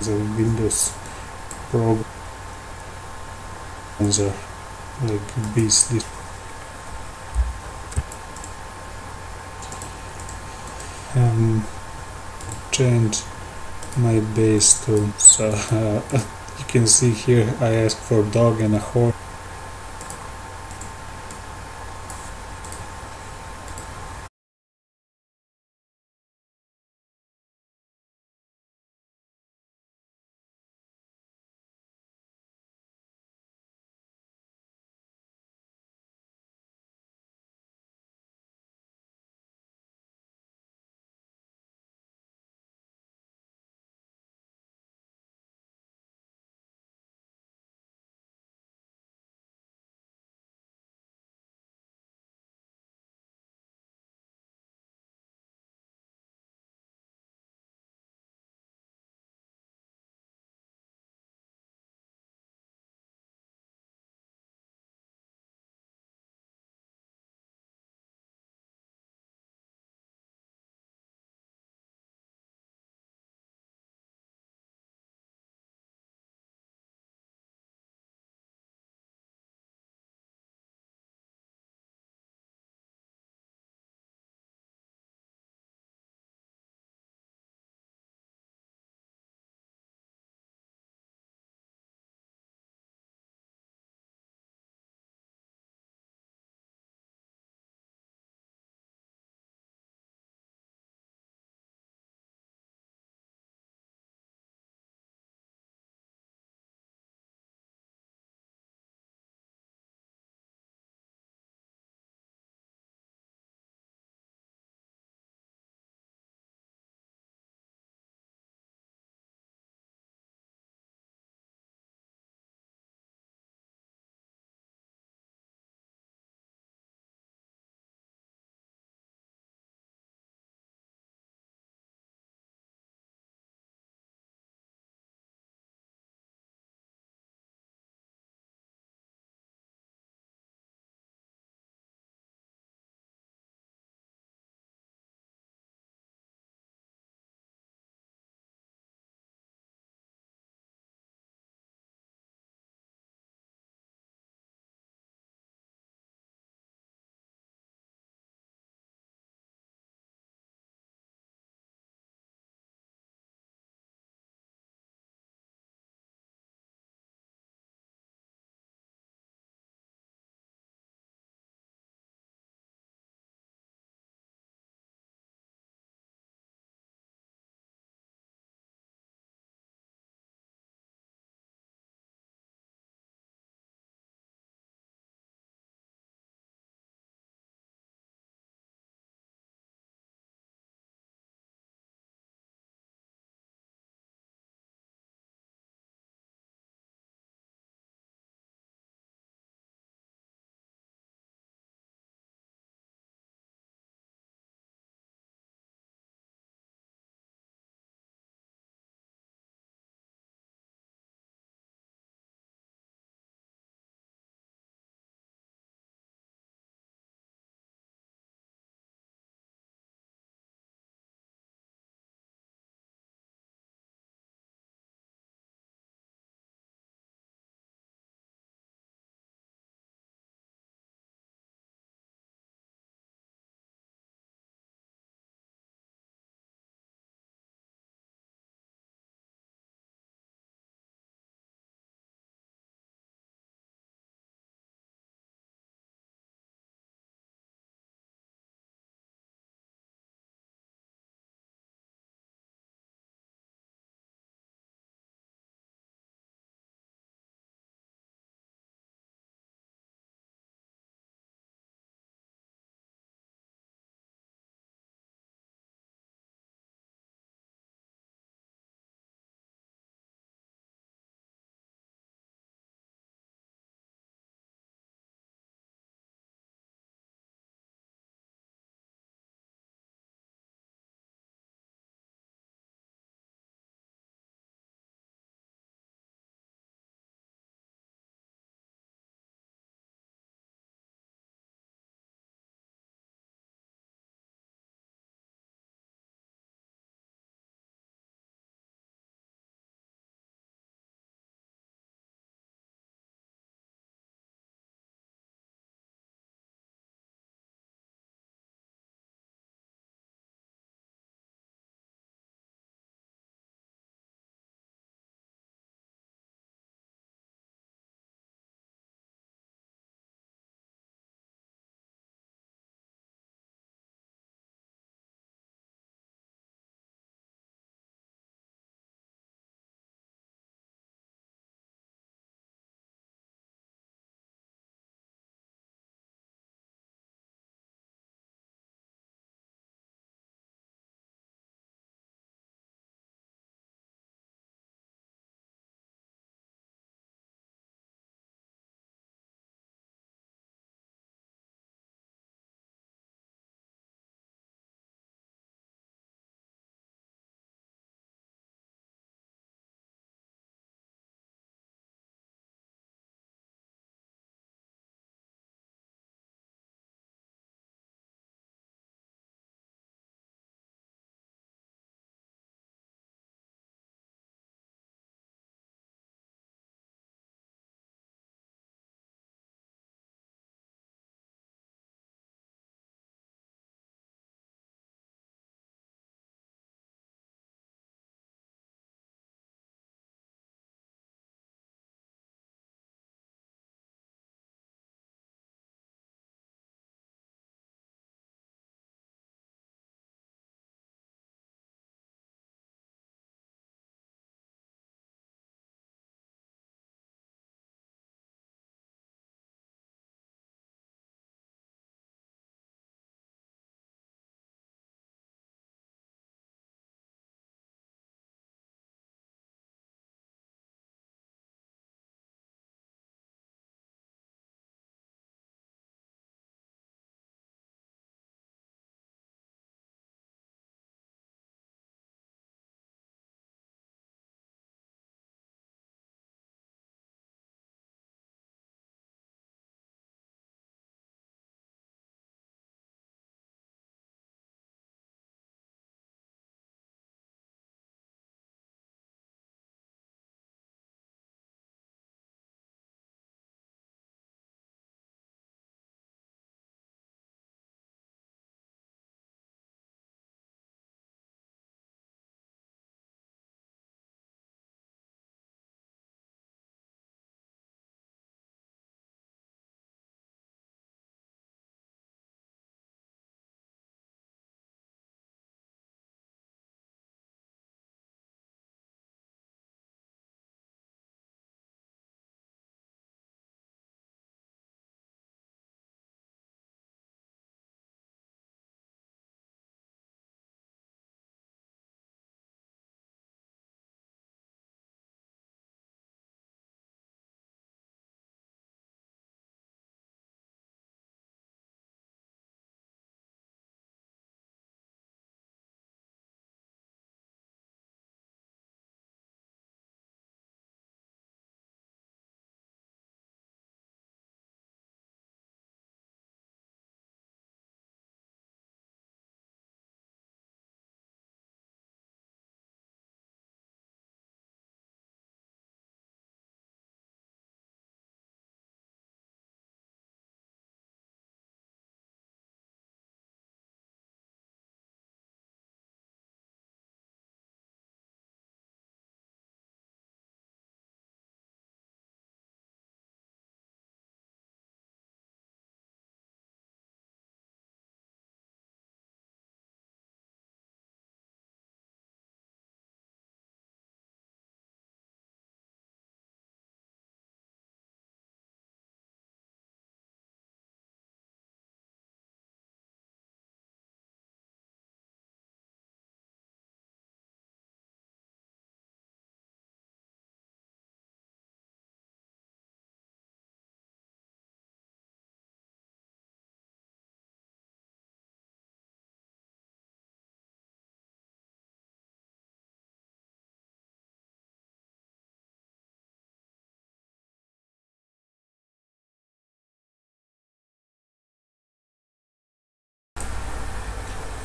The Windows programs are like beastly. Change my base to so you can see here I asked for dog and a horse.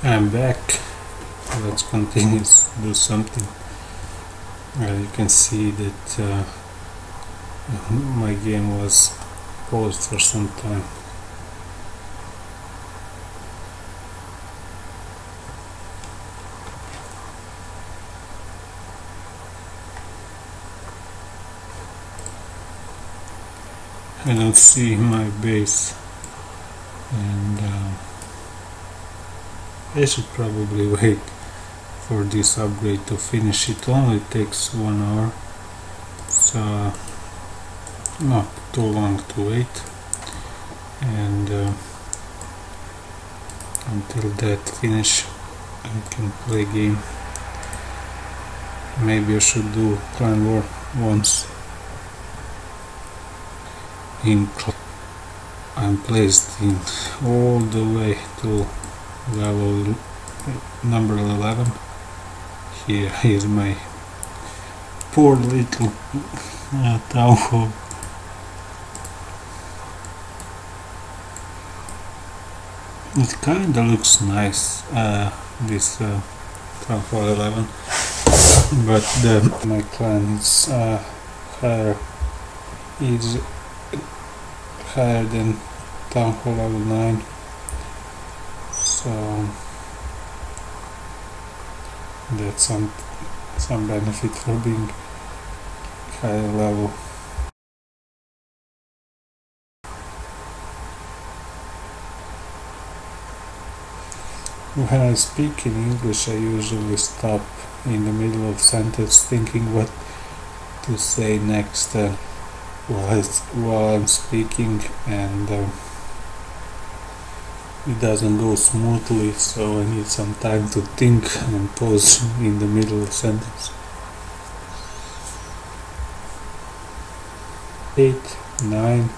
I'm back. Let's continue to do something. You can see that my game was paused for some time. I don't see my base, and I should probably wait for this upgrade to finish. It only takes 1 hour, so not too long to wait, and until that finish I can play game. Maybe I should do clan war once. I'm placed in all the way to level number 11. Here is my poor little town hall. It kinda looks nice, this town hall 11, but my clan is higher than town hall level 9, so that's some benefit for being higher level. When I speak in English, I usually stop in the middle of sentence thinking what to say next while I'm speaking, and it doesn't go smoothly, so I need some time to think and pause in the middle of sentence. 8, 9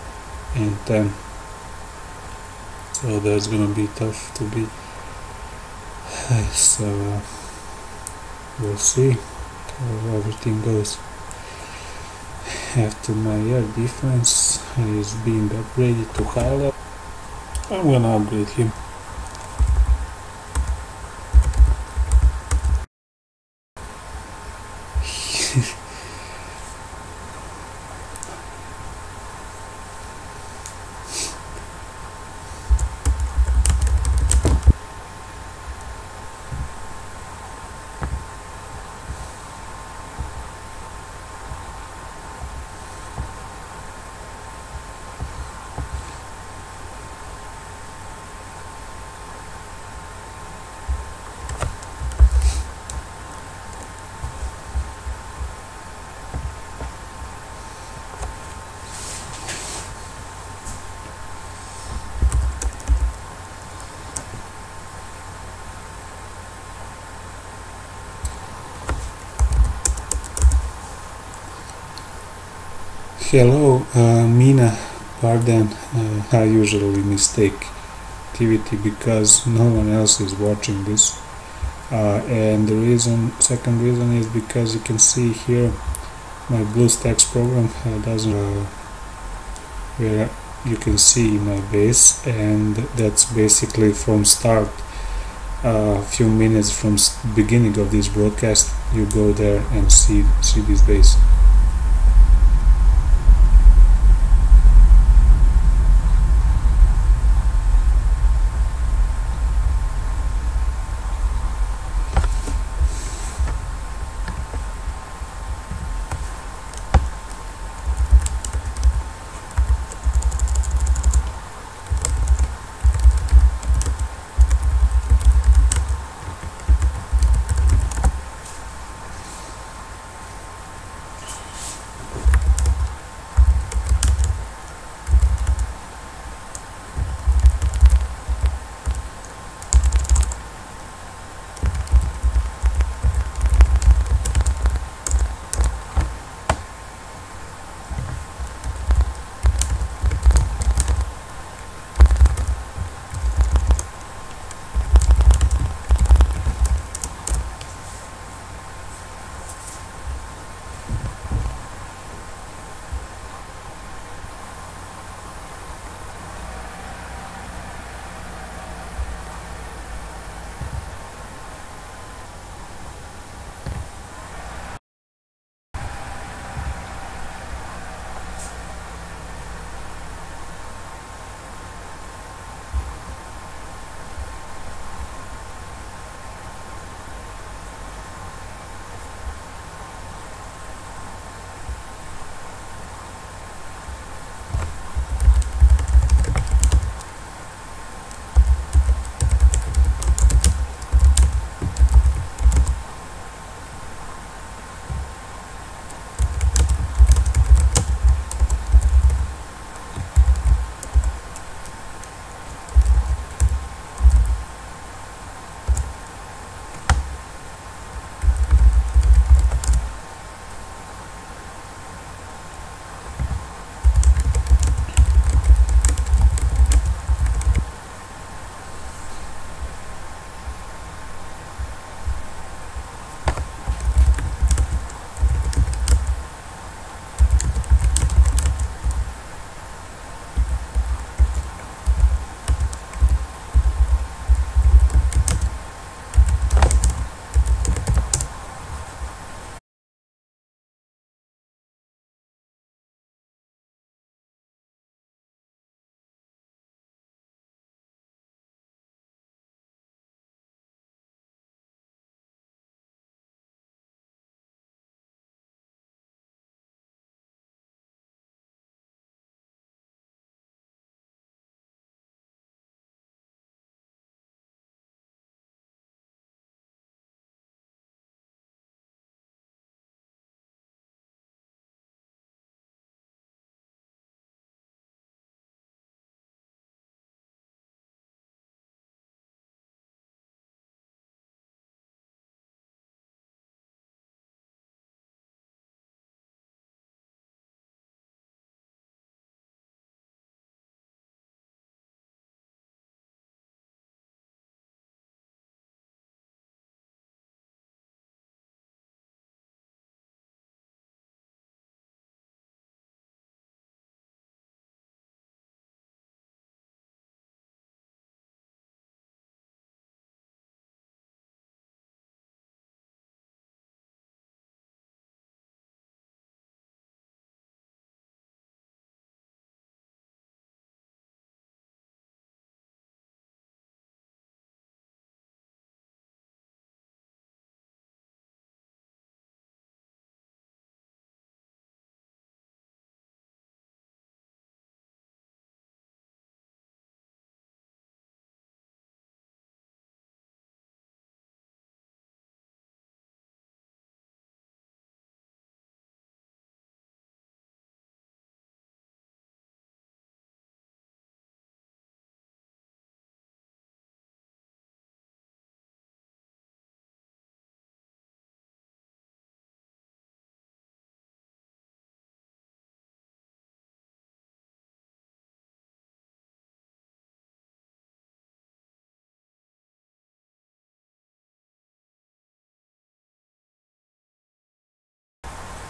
and 10, so that's gonna be tough to beat. So we'll see how everything goes. After my air defense is being upgraded to high level, I'm gonna upgrade him. Hello, Mina, pardon, I usually mistake activity because no one else is watching this, and the second reason is because you can see here my BlueStacks program doesn't where you can see my base, and that's basically from start. A few minutes from beginning of this broadcast you go there and see this base.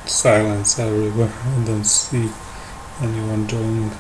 Silence everywhere. I don't see anyone joining.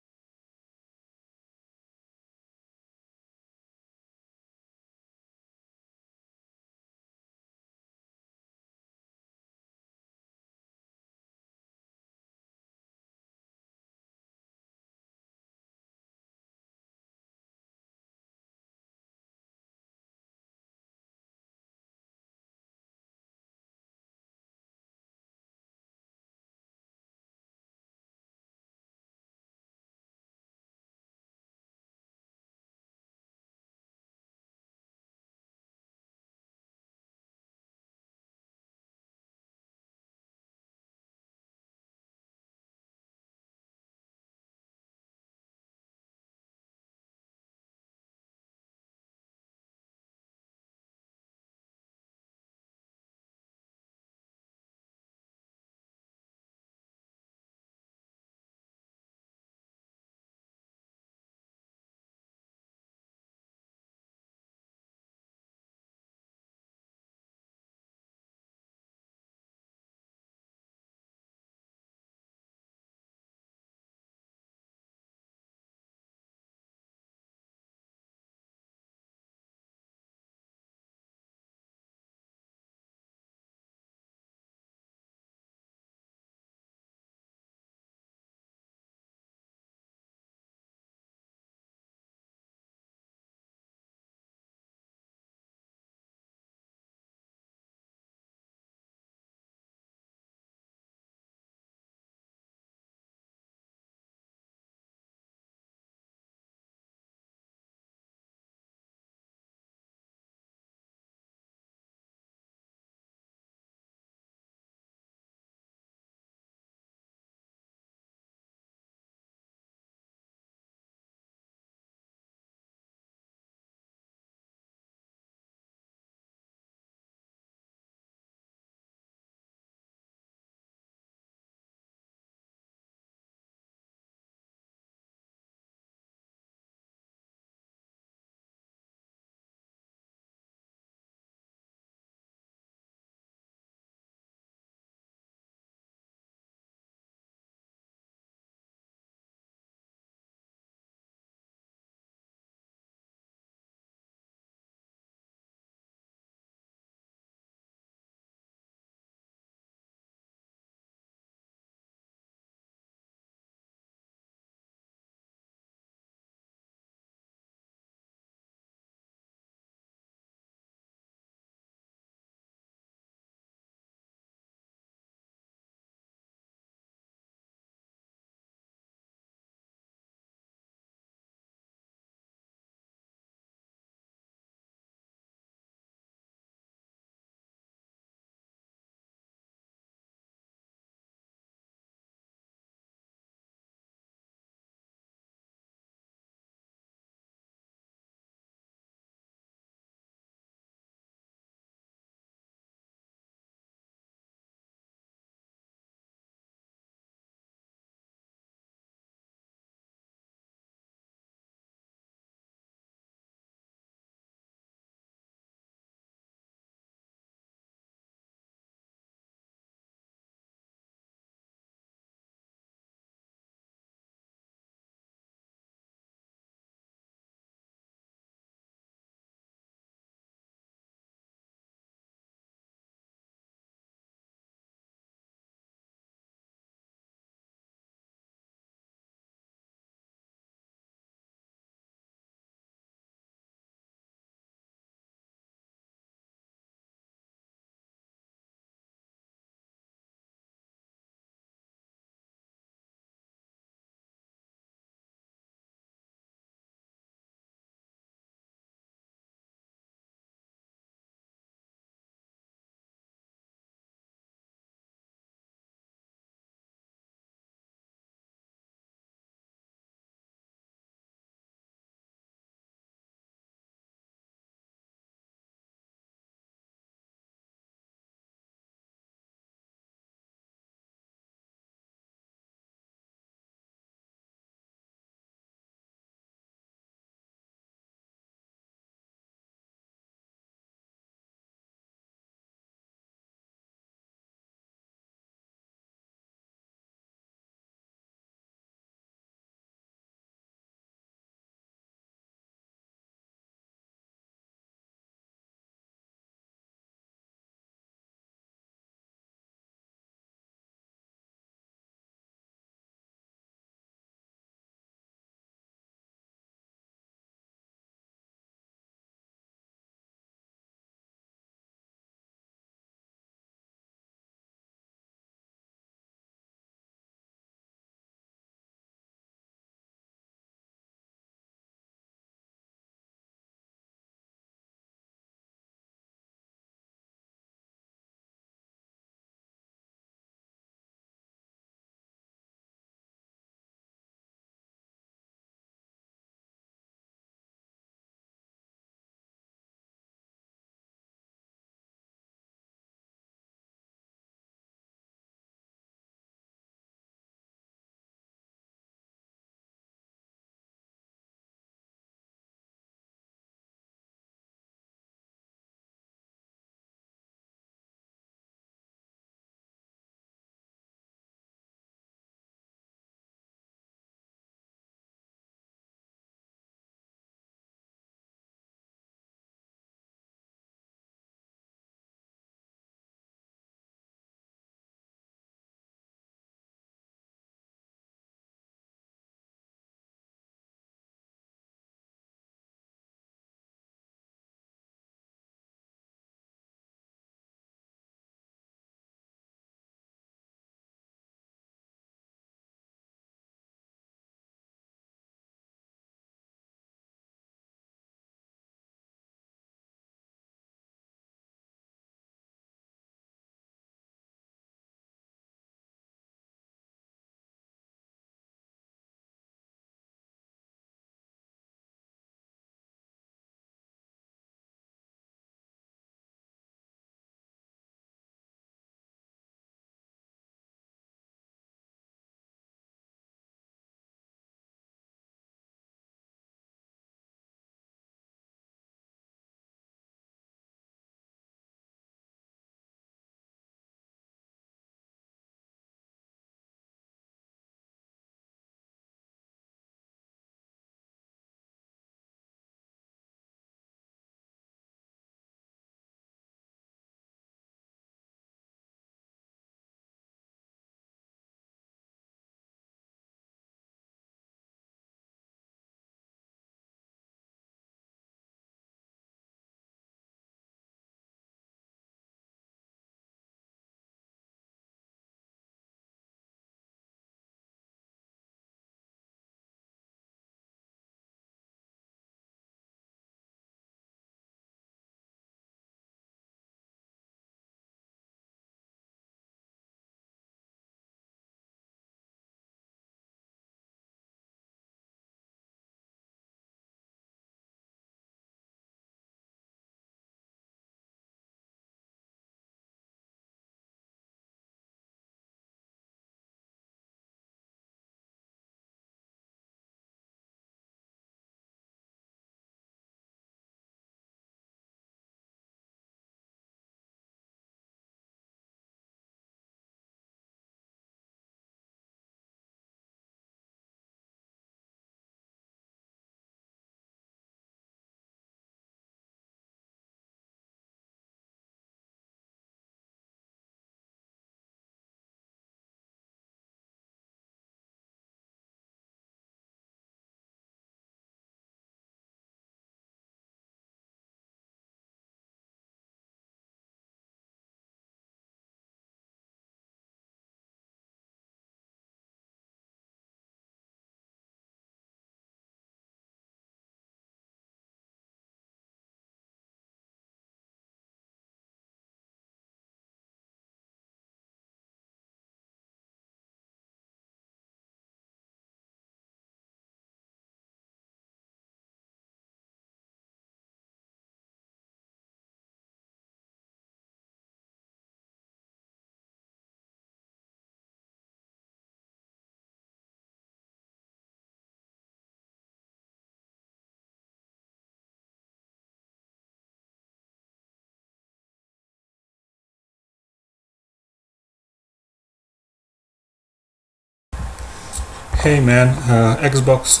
Hey man, Xbox,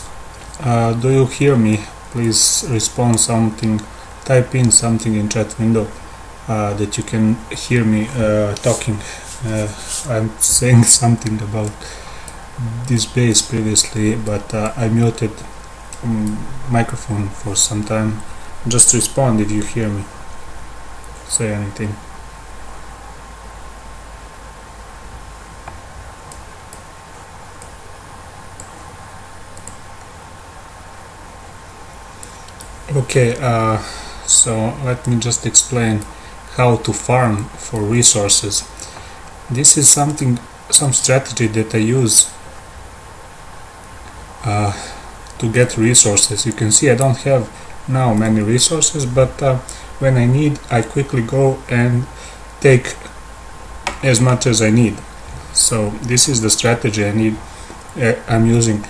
do you hear me? Please respond something, type in something in chat window that you can hear me talking. I'm saying something about this bass previously, but I muted microphone for some time. Just respond if you hear me. Say anything. Okay, so let me just explain how to farm for resources. This is some strategy that I use to get resources. You can see I don't have now many resources, but when I need, I quickly go and take as much as I need. So this is the strategy I'm using.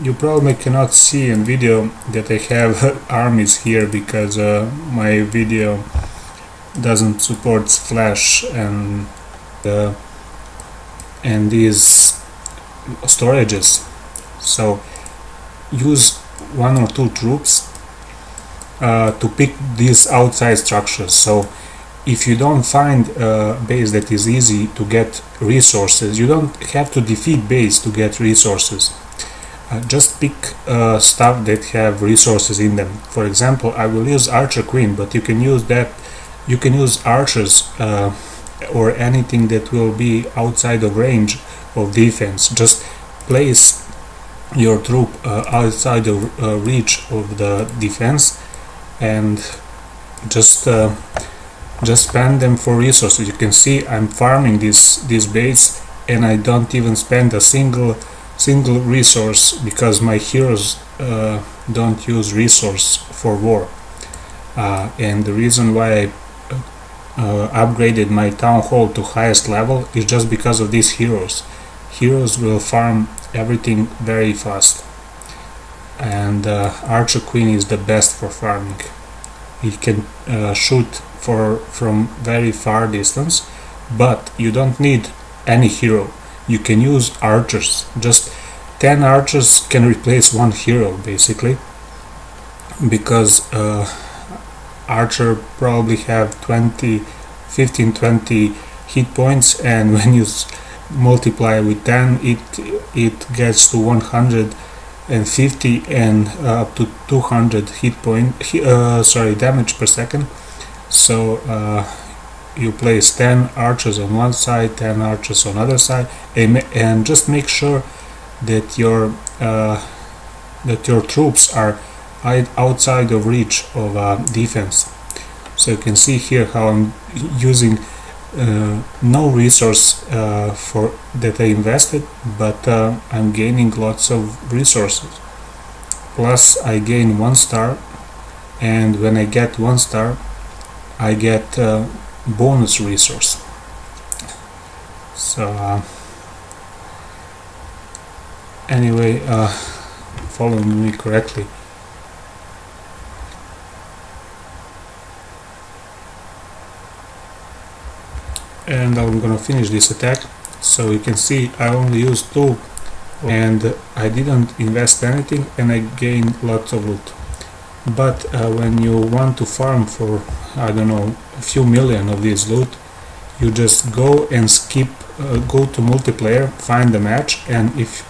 You probably cannot see in video that I have armies here because my video doesn't support Flash and these storages. So use one or two troops to pick these outside structures. So if you don't find a base that is easy to get resources, you don't have to defeat base to get resources. Just pick stuff that have resources in them. For example, I will use Archer Queen, but you can use that. You can use archers or anything that will be outside of range of defense. Just place your troop outside of reach of the defense and just spend them for resources. You can see I'm farming this base and I don't even spend a single resource because my heroes don't use resource for war, and the reason why I upgraded my town hall to highest level is just because of these heroes. Heroes will farm everything very fast, and Archer Queen is the best for farming. He can shoot from very far distance, but you don't need any hero. You can use archers. Just 10 archers can replace one hero basically, because archer probably have 15-20 hit points, and when you multiply with 10 it gets to 150 and up to 200 damage per second. So you place 10 archers on one side, 10 archers on other side, and just make sure that your troops are outside of reach of defense. So you can see here how I'm using no resource for that I invested, but I'm gaining lots of resources. Plus I gain 1 star, and when I get 1 star I get bonus resource. So anyway, following me correctly. And I'm gonna finish this attack. So you can see I only used 2 and I didn't invest anything and I gained lots of loot. But when you want to farm for, I don't know, a few million of this loot, you just go and skip, go to multiplayer, find the match, and if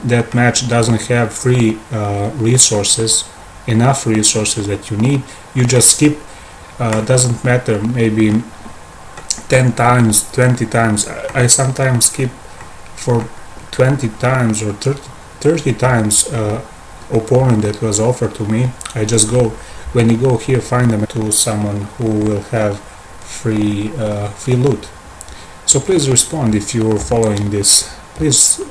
that match doesn't have free resources, enough resources that you need, you just skip. Doesn't matter, maybe 10 times, 20 times. I sometimes skip for 20 times or 30 times opponent that was offered to me. I just go, when you go here, find them to someone who will have free loot. So please respond if you're following this. Please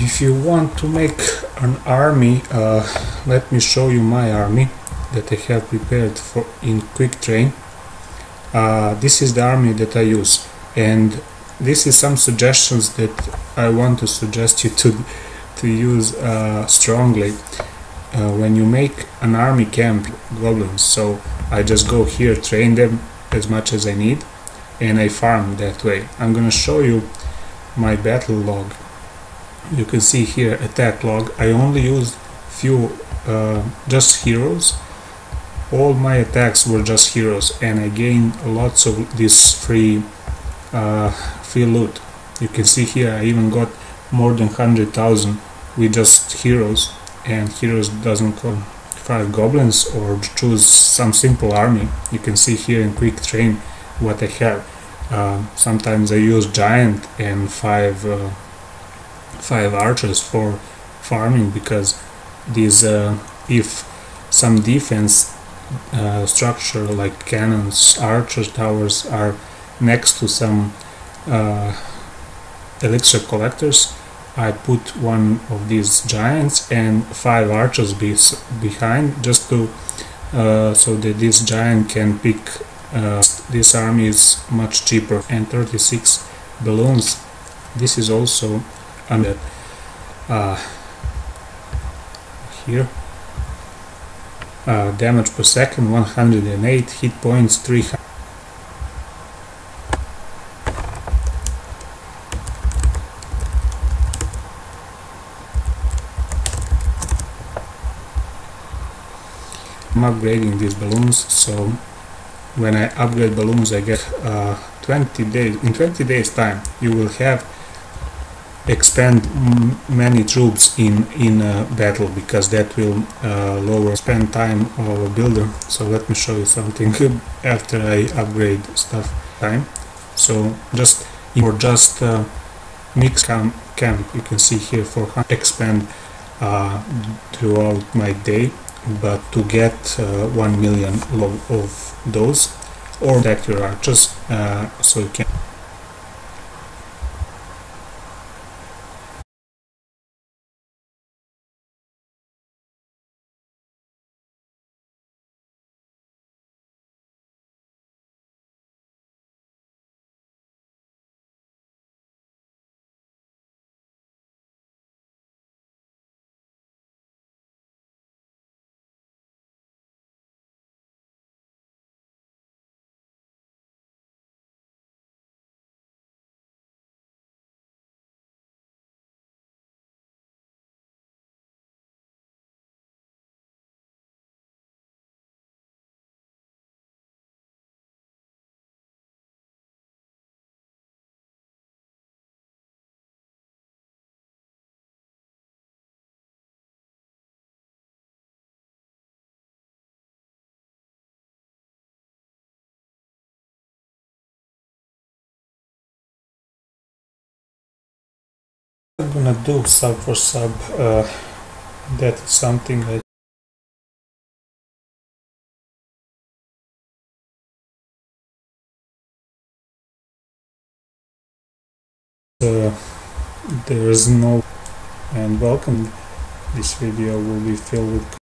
if you want to make an army, let me show you my army that I have prepared for in quick train. This is the army that I use, and this is some suggestions that I want to suggest you to use strongly when you make an army camp goblins. So I just go here, train them as much as I need, and I farm that way. I'm gonna show you my battle log. You can see here attack log. I only used few just heroes. All my attacks were just heroes, and I gained lots of this free loot. You can see here I even got more than 100,000 with just heroes, and heroes doesn't come 5 goblins or choose some simple army. You can see here in quick train what I have. Sometimes I use giant and 5 archers for farming, because these if some defense structure like cannons, archer towers are next to some elixir collectors, I put one of these giants and 5 archers behind, just to so that this giant can pick. This army is much cheaper. And 36 balloons. This is also under here. Damage per second 108, hit points 300. I'm upgrading these balloons, so when I upgrade balloons I get 20 days. In 20 days time you will have expand many troops in battle, because that will lower spend time of a builder. So let me show you something after I upgrade stuff time. So just mix camp, you can see here for expand throughout my day, but to get 1 million of those, or attack your archers, so you can I'm gonna do sub for sub. That is something I there is no. And welcome. This video will be filled with